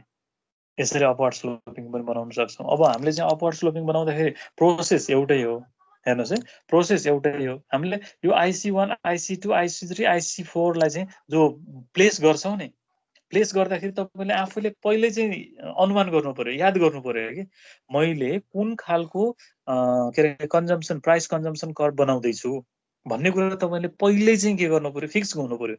यसरी अपवर्ड स्लोपिङ पनि बनाउन सक्छौं अब हामीले चाहिँ अपवर्ड स्लोपिङ बनाउँदाखेरि प्रोसेस एउटै हो हेर्नुस् है प्रोसेस एउटै हो हामीले यो IC1 IC2 IC3 IC4 लाई चाहिँ जो प्लेस गर्छौं नि प्लेस गर्दाखेरि तपाईले आफूले पहिले चाहिँ अनुमान गर्नु पर्यो याद गर्नु पर्यो कि मैले कुन खालको के रे कन्जम्पसन प्राइस कन्जम्पसन कर्भ बनाउँदै छु भन्ने कुरा तपाईले पहिले चाहिँ के गर्नु पर्यो फिक्स गर्नु पर्यो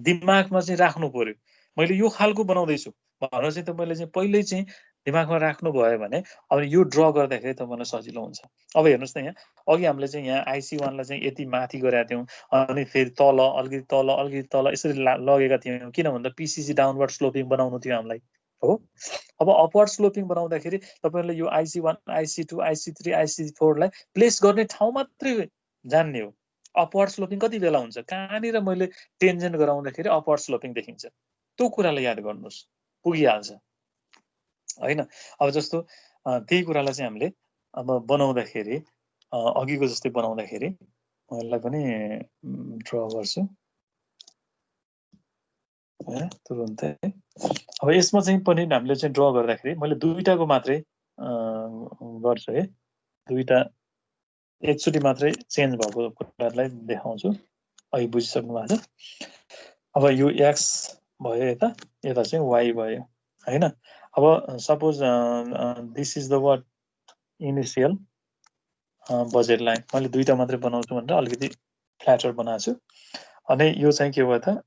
दिमागमा चाहिँ राख्नु पर्यो मैले यो खालको बनाउँदै छु भनेर चाहिँ तपाईले चाहिँ पहिले चाहिँ दिमागमा राख्नु भयो भने अब यो ड्रा गर्दाखेरि तपाईलाई सजिलो हुन्छ अब हेर्नुस् त यहाँ अघि हामीले चाहिँ यहाँ IC1 लाई चाहिँ यति माथि गरेका थियौं अनि फेरि तल अलगिति तल यसरी लगेका थियौं किन भन्दा PCC डाउनवर्ड स्लोपिङ बनाउनु थियो हामीलाई हो अब अपवर्ड स्लोपिङ बनाउँदाखेरि तपाईले यो IC1 IC2 IC3 IC4 लाई प्लेस गर्ने ठाउँ मात्रै जान्ने हो अपवर्ड स्लोपिङ कति बेला हुन्छ कहाँनिर मैले टेन्जेन्ट गराउँदाखेरि अपवर्ड स्लोपिङ देखिन्छ त्यो कुरालाई याद गर्नुस् पुगिहाल्छ हैन अब जस्तो त्यही कुरालाई चाहिँ हामीले अब बनाउँदाखेरि अघिको जस्तै बनाउँदाखेरि म यसलाई पनि ड्रा गर्छु हैन तुरुन्तै अब यसमा चाहिँ पनि हामीले चाहिँ ड्र गर्दाखेरि मैले दुईटाको मात्रै गर्छु है दुईटा एकचोटी मात्रै चेन्ज भएको कुरालाई देखाउँछु अहिले बुझिसक्नु भएको छ अब यो x भयो यता यता चाहिँ y भयो हैन अब suppose this is the what initial budget line मैले दुईटा मात्रै बनाउँछु भनेर अलिकति फ्ल्याटर बनाएको छु अनि यो चाहिँ के भयो त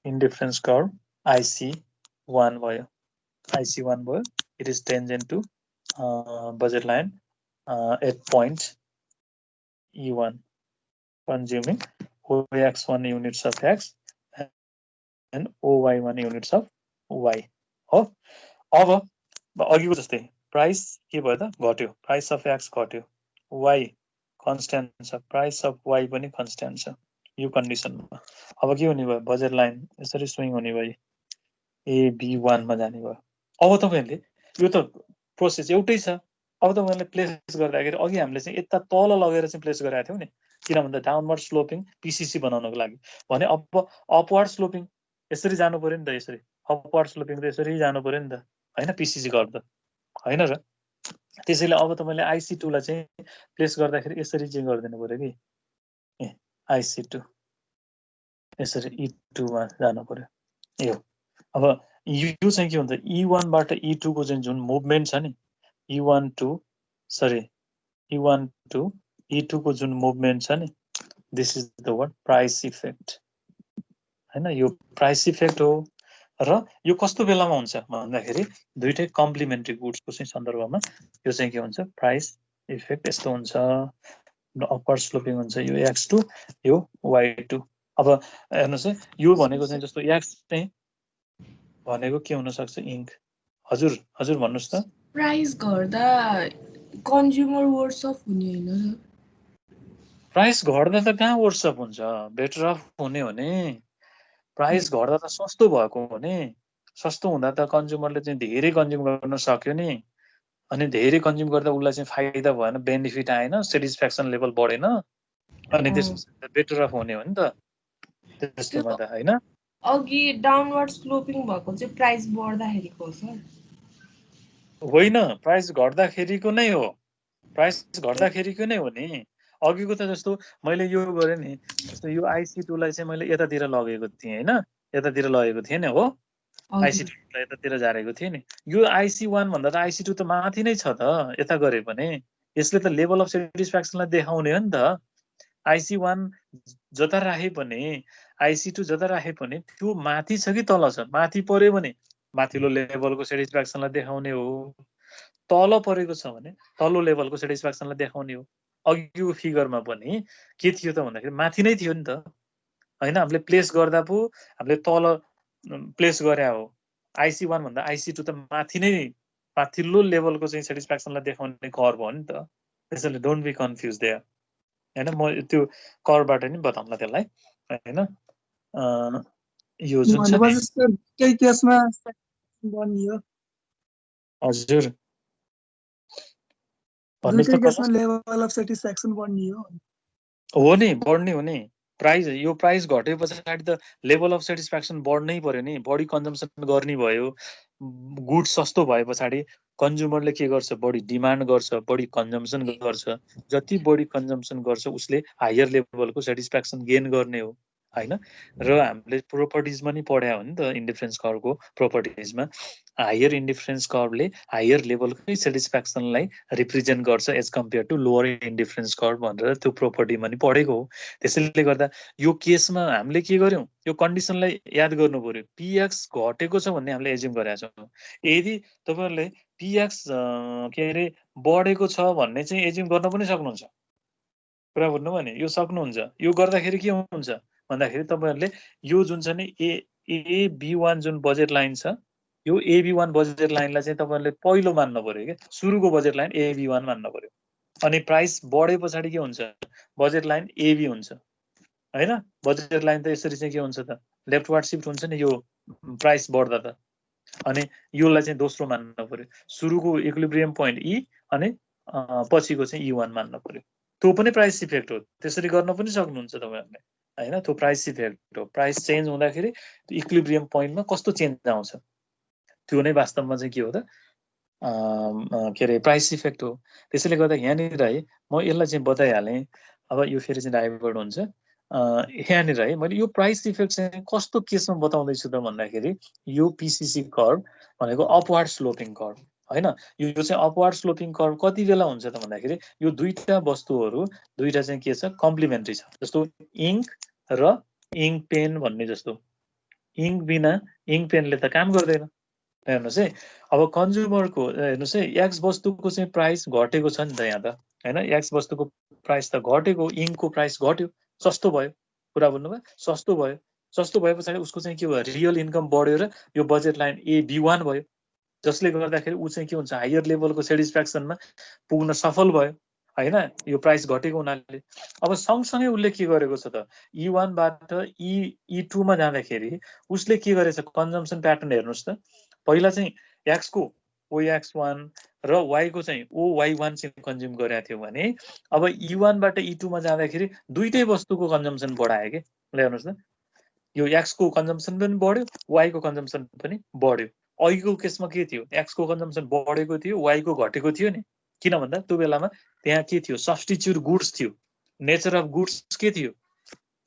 इन्डिफरेन्स कर्भ IC1 भयो IC1 भयो it is tangent to budget line at point E1 consuming OX1 units of X and OY1 units of Y हो अब अघिको जस्तै प्राइस के भयो त घट्यो प्राइस अफ X घट्यो Y कन्स्ट्यान्ट छ प्राइस अफ Y पनि कन्स्ट्यान्ट छ यो कन्डिसनमा अब के हुने भयो बजेट लाइन यसरी स्विङ हुने भयो AB1 मा जाने भयो अब तपाईहरुले यो त प्रोसेस एउटै छ अब तपाईहरुले प्लेस गर्दाखेरि अघि हामीले चाहिँ यता तल लगेर चाहिँ प्लेस गराएको थियौ नि किन भन्दा डाउनवर्ड स्लोपिङ पीसीसी बनाउनको लागि भने अब अपवर्ड स्लोपिङ यसरी जानु पर्यो नि त यसरी अपवर्ड स्लोपिङ त यसरी जानु पर्यो नि त हैन पीसीसी गर्दा हैन र त्यसैले अब तपाईले IC2 लाई चाहिँ प्लेस गर्दाखेरि यसरी चाहिँ गर्दिनु पर्यो कि ए IC2 यसरी E2 मा जानु पर्यो यो अब यो चाहिँ के हुन्छ E1 बाट E2 को चाहिँ जुन मुभमेन्ट छ नि E1 to sorry E1 to E2 को जुन मुभमेन्ट छ नि this is the word price effect हैन यो प्राइस इफेक्ट हो र यो कस्तो बेलामा हुन्छ भन्दाखेरि दुईटै कम्प्लिमेन्ट्री गुड्सको चाहिँ सन्दर्भमा यो चाहिँ के हुन्छ प्राइस इफेक्ट यस्तो हुन्छ अपवर्ड स्लोपिङ हुन्छ यो x2 यो y2 अब हेर्नुस् है यो भनेको चाहिँ जस्तो x चाहिँ भनेको के हुन सक्छ इन्क हजुर हजुर भन्नुस् त प्राइस घट्दा कन्ज्युमर वर्ड्स अफ हुने हैन प्राइस घट्दा त कहाँ वर्ड्स अफ हुन्छ बेटर अफ हुने हो नि प्राइस घट्दा त सस्तो भएको हो नि सस्तो हुँदा त कन्ज्युमरले चाहिँ धेरै कन्ज्युम गर्न सक्यो नि अनि धेरै कन्ज्युम गर्दा उलाई चाहिँ फाइदा भएन बेनिफिट आएन सेटिस्फ्याक्सन लेभल बढेन अनि त्यसपछि बेटर अफ हुने हो नि त त्यस्तोमा त हैन अघि डाउनवर्ड स्लोपिङ भएको चाहिँ प्राइस बढ्दाखेरिको हो सर होइन प्राइस घट्दाखेरिको नै हो प्राइस घट्दाखेरिको नै हो नि अघिको त जस्तो मैले यो गरे नि जस्तो यो IC2 लाई चाहिँ मैले यतातिर लगेको थिएँ हैन यतातिर लगेको थिएँ नि हो IC2 लाई यतातिर झारेको थिएँ नि यो IC1 भन्दा त IC2 त माथि नै छ त यता गरे पनि यसले त लेभल अफ सेटिस्फ्याक्सनलाई देखाउने हो नि त IC1 जता राखे पनि IC2 जता राखे पनि त्यो माथि छ कि तल छ माथि पर्यो भने माथिल्लो लेभलको सेटिस्फ्याक्सनलाई देखाउने हो तल परेको छ भने तल्लो लेभलको सेटिस्फ्याक्सनलाई देखाउने हो अघिको फिगरमा पनि के थियो त भन्दाखेरि माथि नै थियो नि त हैन हामीले प्लेस गर्दा पो हामीले तल प्लेस गरे हो IC1 भन्दा IC2 त माथि नै माथिल्लो लेभलको चाहिँ सेटिस्फ्याक्सनलाई देखाउने कर्भ हो नि त त्यसैले डोन्ट बी कन्फ्युज देयर हैन म त्यो कर्भबाट नि बताउँला त्यसलाई हैन यो जुन छ नि केही केसमा बनियो हजुर दुईटै केसमा लेभल अफ सेटिस्फ्याक्सन बनियो हो नि बढ्ने हो नि प्राइस यो प्राइस घटे पछाडि त लेभल अफ सेटिस्फ्याक्सन बढ्नै पर्यो नि बढी कन्जम्सन गर्ने भयो गुड सस्तो भए पछाडि कन्ज्युमरले के गर्छ बढी डिमान्ड गर्छ बढी कन्जम्सन गर्छ जति बढी कन्जम्सन गर्छ उसले हायर लेभलको सेटिस्फ्याक्सन गेन गर्ने हो हैन र हामीले प्रोपर्टिजमा नि पढ्या हो नि त इन्डिफरेन्स कर्भको प्रोपर्टिजमा हायर इन्डिफरेन्स कर्भले हायर लेभलकै सेटिस्फ्याक्सनलाई रिप्रेजेन्ट गर्छ as compare to lower indifference curve भनेर त्यो प्रोपर्टीमा नि पढेको हो त्यसैले गर्दा यो केसमा हामीले के गर्यौं यो कन्डिसनलाई याद गर्नु पर्यो px घटेको छ भन्ने हामीले एज्युम गरेका छौं यदि तपाईहरुले px के रे बढेको छ भन्ने चाहिँ एज्युम गर्न पनि सक्नुहुन्छ कुरा बुझ्नु भने यो सक्नुहुन्छ यो गर्दाखेरि के हुन्छ भन्दाखेरि तपाईहरुले यो जुन छ नि AB1 जुन बजेट लाइन छ यो AB1 बजेट लाइनलाई चाहिँ तपाईहरुले पहिलो मान्न पर्यो के सुरुको बजेट लाइन AB1 मान्न पर्यो अनि प्राइस बढे पछाडि के हुन्छ बजेट लाइन AB हुन्छ हैन बजेट लाइन त यसरी चाहिँ के हुन्छ त लेफ्टवर्ड शिफ्ट हुन्छ नि यो प्राइस बढ्दा त अनि योलाई चाहिँ दोस्रो मान्न पर्यो सुरुको इक्विलिब्रियम पोइन्ट E अनि पछिको चाहिँ E1 मान्न पर्यो त्यो पनि प्राइस इफेक्ट हो त्यसरी गर्न पनि सक्नुहुन्छ तपाईहरुले हैन त्यो प्राइस इफेक्ट हो प्राइस चेन्ज हुँदाखेरि इक्विलिब्रियम पोइन्टमा कस्तो चेन्ज आउँछ त्यो नै वास्तवमा चाहिँ के हो त के अरे प्राइस इफेक्ट हो त्यसैले गर्दा यहाँनिर है म यसलाई चाहिँ बताइहालेँ अब यो फेरि चाहिँ डाइभर्ट हुन्छ यहाँनिर है मैले यो प्राइस इफेक्ट चाहिँ कस्तो केसमा बताउँदैछु त भन्दाखेरि यो पिसिसी कर्भ भनेको अपवार्ड स्लोपिङ कर्भ हैन यो चाहिँ अपवार्ड स्लोपिङ कर्भ कति बेला हुन्छ त भन्दाखेरि यो दुईटा वस्तुहरू दुईटा चाहिँ के छ कम्प्लिमेन्ट्री छ जस्तो इङ्क र इङ्क पेन भन्ने जस्तो इङ्क बिना इङ्क पेनले त काम गर्दैन हेर्नुहोस् है अब कन्ज्युमरको हेर्नुहोस् है एक्स वस्तुको चाहिँ प्राइस घटेको छ नि त यहाँ त हैन एक्स वस्तुको प्राइस त घटेको इङ्कको प्राइस घट्यो सस्तो भयो कुरा बुझ्नुभयो सस्तो भए पछाडि उसको चाहिँ के भयो रियल इन्कम बढ्यो र यो बजेट लाइन ए B1 भयो जसले गर्दाखेरि ऊ चाहिँ के हुन्छ हायर लेभलको सेटिस्फ्याक्सनमा पुग्न सफल भयो हैन यो प्राइस घटेको हुनाले अब सँगसँगै उसले के गरेको छ त E1 बाट E2 मा जाँदाखेरि उसले के गरेछ कन्जम्सन प्याटर्न हेर्नुहोस् त पहिला चाहिँ एक्स को OX1 र Y को चाहिँ OY1 चाहिँ कन्ज्युम गरेको थियो भने अब E1 बाट E2 मा जाँदाखेरि दुईटै वस्तुको कन्जम्सन बढायो के ल हेर्नुहोस् त यो एक्स को कन्जम्सन पनि बढ्यो Y को कन्जम्सन पनि बढ्यो अघिको केसमा के थियो एक्स को कन्जम्सन बढेको थियो Y को घटेको थियो नि किन भन्दा त्यो बेलामा त्यहाँ के थियो सब्स्टिट्युट गुड्स थियो नेचर अफ गुड्स के थियो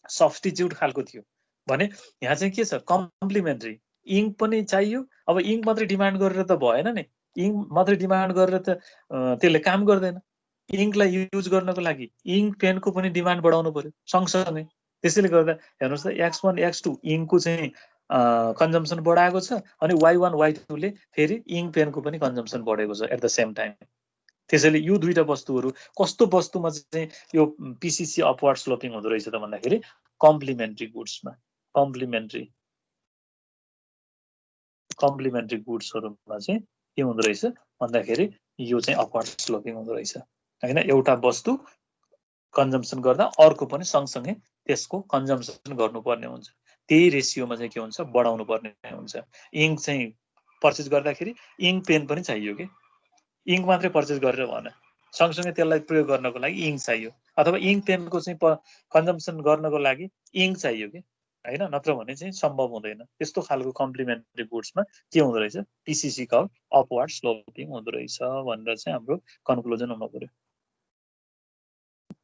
सब्स्टिट्युट खालको थियो भने यहाँ चाहिँ के छ कम्प्लिमेन्ट्री इङ्क पनि चाहियो अब इङ्क मात्रै डिमान्ड गरेर त भएन नि इङ्क मात्रै डिमान्ड गरेर त त्यसले काम गर्दैन इङ्कलाई युज गर्नको लागि इङ्क पेनको पनि डिमान्ड बढाउनु पर्यो सँगसँगै त्यसैले गर्दा हेर्नुहोस् त X1 X2 इङ्कको चाहिँ कन्जम्सन बढाएको छ अनि Y1 Y2 ले फेरि इङ्क पेनको पनि कन्जम्सन बढेको छ एट द सेम टाइम त्यसैले यो दुईटा वस्तुहरू कस्तो वस्तुमा चाहिँ यो पिसिसी अपवार्ड स्लोपिङ हुँदो रहेछ त भन्दाखेरि कम्प्लिमेन्ट्री गुड्समा कम्प्लिमेन्ट्री गुड्सहरूमा चाहिँ के हुँदो रहेछ भन्दाखेरि यो चाहिँ अपवार्ड स्लोपिङ हुँदो रहेछ हैन एउटा वस्तु कन्जम्सन गर्दा अर्को पनि सँगसँगै त्यसको कन्जम्सन गर्नुपर्ने हुन्छ त्यही रेसियोमा चाहिँ के हुन्छ बढाउनु पर्ने हुन्छ इङ्क चाहिँ पर्चेज गर्दाखेरि इङ्क पेन पनि चाहियो के इङ्क मात्रै पर्चेज गरेर भएन सँगसँगै त्यसलाई प्रयोग गर्नको लागि इङ्क चाहियो अथवा इङ्क पेनको चाहिँ कन्जम्सन गर्नको लागि इङ्क चाहियो कि हैन नत्र भने चाहिँ सम्भव हुँदैन त्यस्तो खालको कम्प्लिमेन्ट्री गुड्समा के हुँदो रहेछ पिसिसी कर्भ अपवार्ड स्लोपिङ हुँदो रहेछ भनेर चाहिँ हाम्रो कन्क्लुजन हुनु पर्यो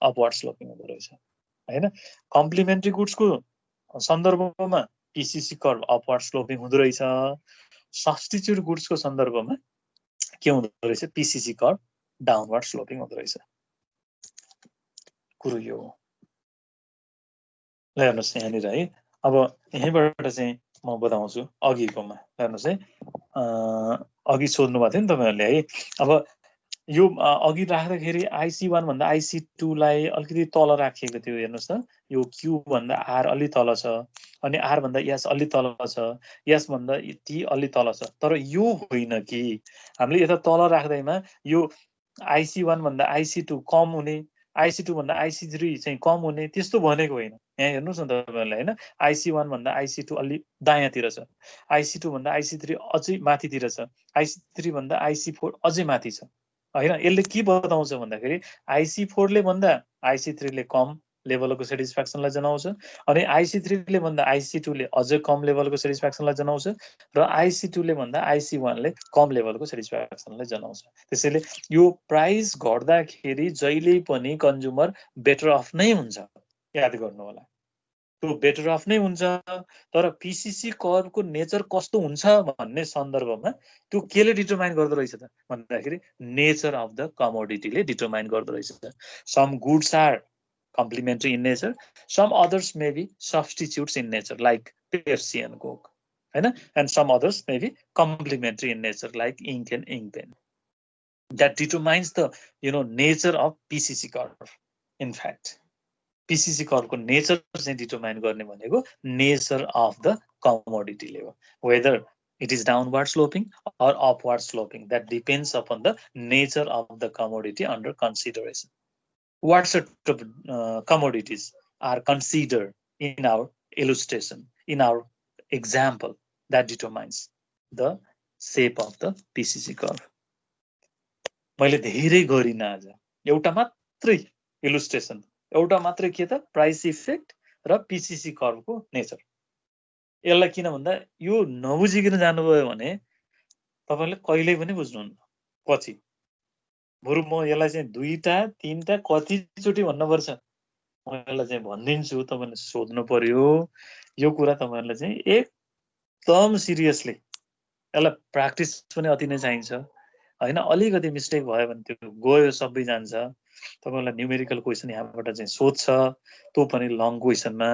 अपवार्ड स्लोपिङ हुँदो रहेछ हैन कम्प्लिमेन्ट्री गुड्सको सन्दर्भमा पिसिसी कर्भ अपवार्ड स्लोपिङ हुँदो रहेछ सब्स्टिट्युट गुड्सको सन्दर्भमा के हुँदो रहेछ पिसिसी कर्भ डाउनवर्ड स्लोपिङ हुँदो रहेछ कुरो यो हो ल हेर्नुहोस् यहाँनिर है अब यहीँबाट चाहिँ म बताउँछु अघिकोमा हेर्नुहोस् है अघि सोध्नु भएको थियो नि तपाईँहरूले है अब यो अघि राख्दाखेरि IC1 भन्दा IC2 लाई अलिकति तल राखिएको थियो हेर्नुहोस् त यो Q भन्दा R अलि तल छ अनि R भन्दा S अलि तल छ S भन्दा T अलि तल छ तर यो होइन कि हामीले यता तल राख्दैमा यो IC1 भन्दा IC2 कम हुने IC2 भन्दा IC3 चाहिँ कम हुने त्यस्तो भनेको होइन यहाँ हेर्नुहोस् न तपाईँहरूले हैन IC1 भन्दा IC2 अलि दायाँतिर छ IC2 भन्दा IC3 अझै माथितिर छ IC3 भन्दा IC4 अझै माथि छ हैन यसले के बताउँछ भन्दाखेरि IC4 ले भन्दा IC3 ले कम लेभलको सेटिस्फ्याक्सनलाई जनाउँछ अनि IC3 ले भन्दा IC2 ले अझै कम लेभलको सेटिस्फ्याक्सनलाई जनाउँछ र IC2 ले भन्दा IC1 ले कम लेभलको सेटिस्फ्याक्सनलाई जनाउँछ त्यसैले यो प्राइस घट्दाखेरि जहिले पनि कन्ज्युमर बेटर अफ नै हुन्छ याद गर्नु होला त्यो बेटर अफ नै हुन्छ तर पिसिसी कर्भको नेचर कस्तो हुन्छ भन्ने सन्दर्भमा त्यो केले डिटरमाइन गर्दो रहेछ त भन्दाखेरि नेचर अफ द कमोडिटीले डिटरमाइन गर्दो रहेछ some goods are complementary in nature some others may be substitutes in nature like Pepsi and Coke and some others may be complementary in nature like ink and ink pen that determines the nature of PCC curve in fact PCC curve को nature चाहिँ determine गर्ने भनेको nature of the commodity level whether it is downward sloping or upward sloping that depends upon the nature of the commodity under consideration what sort of commodities are considered in our illustration in our example that determines the shape of the PCC curve मैले धेरै गरिन आज एउटा मात्रै illustration एउटा मात्रै के त प्राइस इफेक्ट र पिसिसी कर्वको नेचर। यसलाई किन भन्दा यो नबुझिकन जानुभयो भने तपाईले कहिल्यै पनि बुझ्नुहुन्न। पछि बरु म यसलाई चाहिँ 2टा 3टा कतिचोटि भन्नुपर्छ म यसलाई चाहिँ भनिदिन्छु, तपाईले सोध्नु पर्यो। यो कुरा तपाईहरुले चाहिँ एकदम सिरियसली यसलाई प्र्याक्टिस पनि अति नै चाहिन्छ हैन। अलिकति मिस्टेक भयो भने त्यो गयो, सबै जान्छ। तपाईलाई न्यूमेरिकल क्वेशन यहाँबाट चाहिँ सोध्छ, त्यो पनि लङ क्वेशनमा।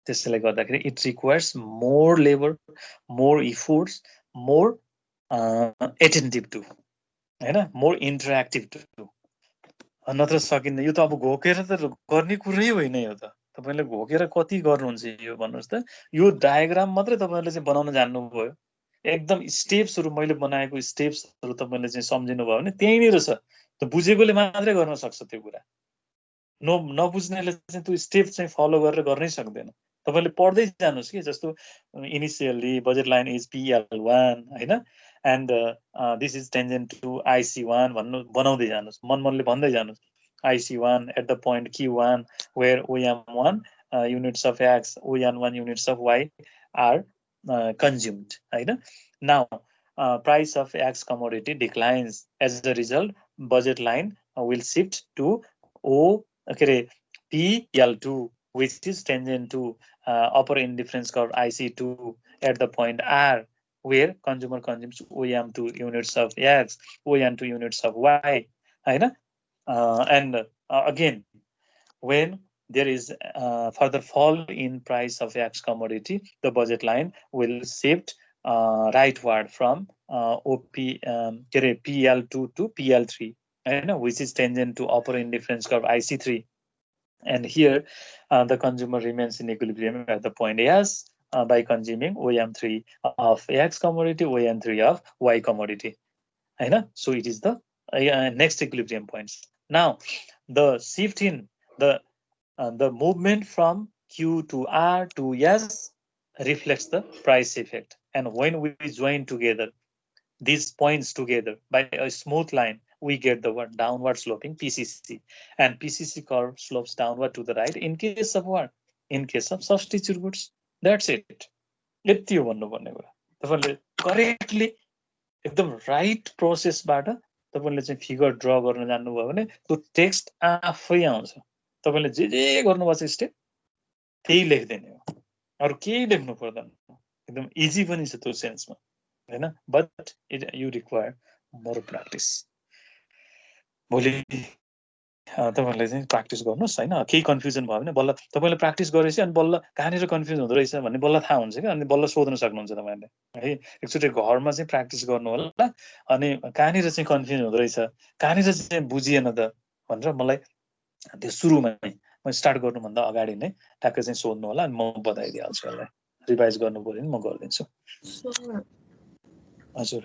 त्यसैले गर्दाखेरि it requires more labour, more efforts, more attentive to हैन, मोर इन्टरेक्टिभ टु। नत्र सकिन्न। यो त अब घोकेर त गर्ने कुरै होइन। यो त तपाईले घोकेर कति गर्नुहुन्छ यो भन्नुहोस् त। यो डायग्राम मात्रै तपाईहरुले चाहिँ बनाउन जान्नुभयो, एकदम स्टेप्सहरु मैले बनाएको स्टेप्सहरु तपाईले चाहिँ सम्झिनु भयो भने त्यहीँनिर छ। त बुझेकोले मात्रै गर्न सक्छ त्यो कुरा। नबुझ्नेले चाहिँ त्यो स्टेप चाहिँ फलो गरेर गर्नै सक्दैन। तपाईले पढ्दै जानुस् कि, जस्तो initially budget line is PL1 हैन, and this is tangent to IC1 भन्नु बनाउँदै जानुस्, मनले भन्दै जानुस्। IC1 at the point Q1 where OM1 units of X, ON1 units of Y are consumed हैन। Now price of X commodity declines. As a result, budget line will shift to PL2, which is tangent to upper indifference curve IC2 at the point R, where consumer consumes OM2 units of X, ON2 units of Y, right? And again, when there is further fall in price of X commodity, the budget line will shift rightward from PL2 to PL3, right? Which is tangent to upper indifference curve IC3. And here, the consumer remains in equilibrium at the point S by consuming OM3 of X commodity, OM3 of Y commodity. So it is the next equilibrium points. Now, the shift in the movement from Q to R to S reflects the price effect. And when we join together these points together by a smooth line, we get the word downward sloping PCC, and PCC curve slopes downward to the right in case of what? In case of substitute goods. That's it. यति हो भन्नुपर्ने कुरा। तपाईले correctly एकदम right प्रोसेसबाट तपाईले चाहिँ figure draw गर्न जान्नुभयो भने त्यो टेक्स्ट आफै आउँछ। तपाईले जे गर्नुपर्छ स्टेप त्यही लेख्दिने हो, अरु केही लेख्नु पर्दैन। एकदम इजी पनि छ त्यो सेन्समा हैन, but you require more practice. भोलि तपाईहरुले चाहिँ प्र्याक्टिस गर्नुस् हैन। केही कन्फ्युजन भयो भने बल्ल तपाईले प्र्याक्टिस गरेपछि अनि बल्ल कहाँनिर कन्फ्युज हुँदो रहेछ भन्ने बल्ल थाहा हुन्छ क्या, अनि बल्ल सोध्न सक्नुहुन्छ तपाईहरुले है। एकचोटि घरमा चाहिँ प्र्याक्टिस गर्नु होला, अनि कहाँनिर चाहिँ कन्फ्युज हुँदो रहेछ, कहाँनिर चाहिँ बुझिएन त भनेर मलाई त्यो सुरुमा म स्टार्ट गर्नुभन्दा अगाडि नै ट्याक्कै चाहिँ सोध्नु होला, अनि म बताइदिइहाल्छु यसलाई। रिभाइज गर्नु पर्यो नि म गरिदिन्छु। हजुर,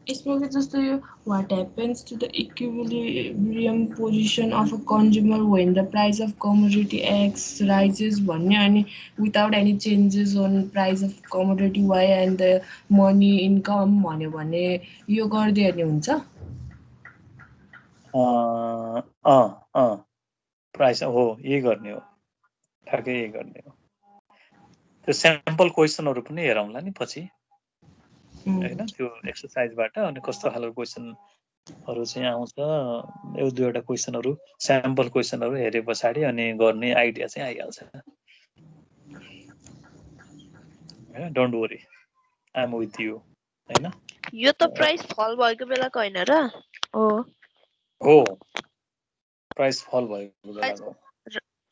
यसमा जस्तो यो what happens to the equilibrium position of a consumer when the price of commodity X rises भन्ने, अनि without any changes on price of commodity Y and the money income भन्यो भने यो गर्दै अनि हुन्छ। प्राइस हो यही गर्ने हो, ठ्याक्कै यही गर्ने हो। त्यो स्याम्पल क्वेसनहरु पनि हेरौँला नि पछि हैन, त्यो एक्सरसाइजबाट अनि कस्तो खालको क्वेसनहरु चाहिँ आउँछ, एक दुईवटा क्वेसनहरु स्याम्पल क्वेसनहरु हेरे पछाडी अनि गर्ने आइडिया चाहिँ आइहाल्छ हैन। Don't worry, I am with you हैन। यो त प्राइस फल भएको बेलाको हैन र? हो, प्राइस फल भएको बेलाको।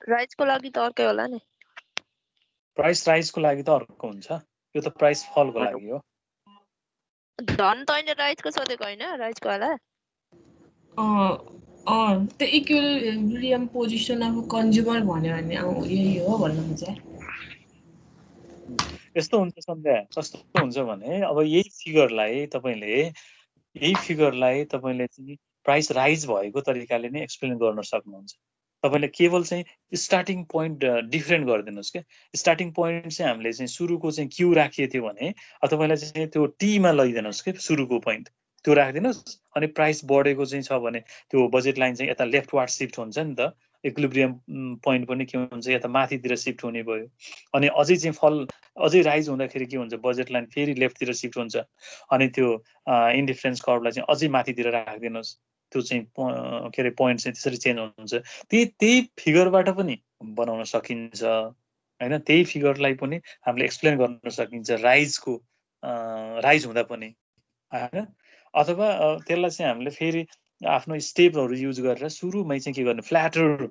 राइजको लागि त अर्कै होला नि। प्राइस राइजको लागि त अर्को हुन्छ, यो त प्राइस फलको लागि हो। धन त हैन, राइजको सोधेको हैन, राइजको होला। the equilibrium position of a consumer भन्यो भने यही हो भन्नु हुन्छ। यस्तो हुन्छ सन्ध्या, कस्तो हुन्छ भने अब यही फिगरलाई तपाईले चाहिँ प्राइस राइज भएको तरिकाले नै एक्सप्लेन गर्न सक्नुहुन्छ। तपाईले केवल चाहिँ स्टार्टिङ पोइन्ट डिफरेन्ट गरिदिनुस् के। स्टार्टिङ पोइन्ट चाहिँ हामीले चाहिँ सुरुको चाहिँ क्यू राखिएको थियो भने तपाईलाई चाहिँ त्यो टी मा लैदिनुस् के, सुरुको पोइन्ट त्यो राखिदिनुस्। अनि प्राइस बढेको चाहिँ छ भने त्यो बजेट लाइन चाहिँ यता लेफ्टवार्ड शिफ्ट हुन्छ नि त, इक्विलिब्रियम पोइन्ट पनि के हुन्छ यता माथितिर सिफ्ट हुने भयो अनि अझै चाहिँ अझै राइज हुँदाखेरि के हुन्छ बजेट लाइन फेरि लेफ्टतिर सिफ्ट हुन्छ अनि त्यो इन्डिफरेन्स कर्भलाई चाहिँ अझै माथितिर राखिदिनुहोस् त्यो चाहिँ के अरे पोइन्ट चाहिँ त्यसरी चेन्ज हुन्छ त्यही फिगरबाट पनि बनाउन सकिन्छ हैन त्यही फिगरलाई पनि हामीले एक्सप्लेन गर्न सकिन्छ राइज हुँदा पनि हैन अथवा त्यसलाई चाहिँ हामीले फेरि आफ्नो स्टेपहरू युज गरेर सुरुमै चाहिँ के गर्ने फ्ल्याटर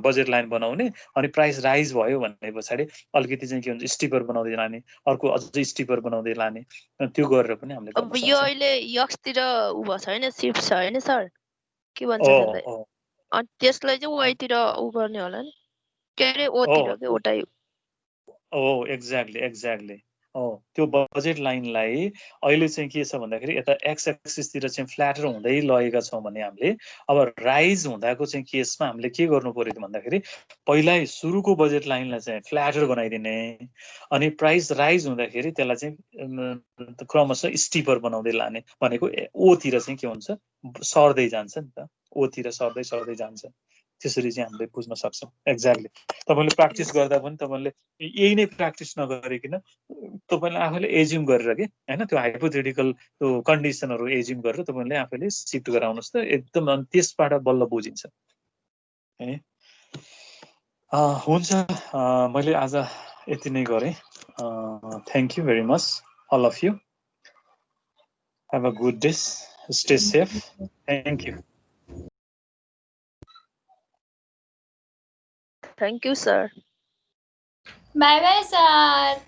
बजेट लाइन बनाउने अनि प्राइस राइज भयो भन्ने पछाडि अलिकति चाहिँ के हुन्छ स्टिपर बनाउँदै लाने अर्को अझै स्टिपर बनाउँदै लाने त्यो गरेर पनि हामीले गर्न अब यो सक्छौँ अहिले यक्सतिर उ भएको छ हैन शिफ्ट छ हैन सर के भन्छ त्यसलाई अनि त्यसलाई चाहिँ वाइतिर उ गर्ने होला नि के अरे ओतिर के ओटाइ एक्ज्याक्टली त्यो बजेट लाइनलाई अहिले चाहिँ के छ भन्दाखेरि यता एक्स एक्सिसतिर चाहिँ फ्ल्याटर हुँदै लगेका छौँ भने हामीले अब राइज हुँदाको चाहिँ केसमा हामीले के गर्नु पर्यो भन्दाखेरि पहिला सुरुको बजेट लाइनलाई चाहिँ फ्ल्याटर बनाइदिने अनि प्राइस राइज हुँदाखेरि त्यसलाई चाहिँ क्रमशः स्टिपर बनाउँदै लाने भनेको ओतिर चाहिँ के हुन्छ सर्दै जान्छ नि त ओतिर सर्दै जान्छ त्यसरी चाहिँ हामीले बुझ्न सक्छौँ एक्ज्याक्टली तपाईँले प्र्याक्टिस गर्दा पनि तपाईँले यही नै प्र्याक्टिस नगरिकन तपाईँले आफैले एज्युम गरेर के होइन त्यो हाइपोथेटिकल त्यो कन्डिसनहरू एज्युम गरेर तपाईँले आफैले सिफ्ट गराउनुहोस् त एकदम त्यसबाट बल्ल बुझिन्छ है हुन्छ मैले आज यति नै गरेँ thank you very much all of you have a good day stay safe thank you thank you sir bye bye sir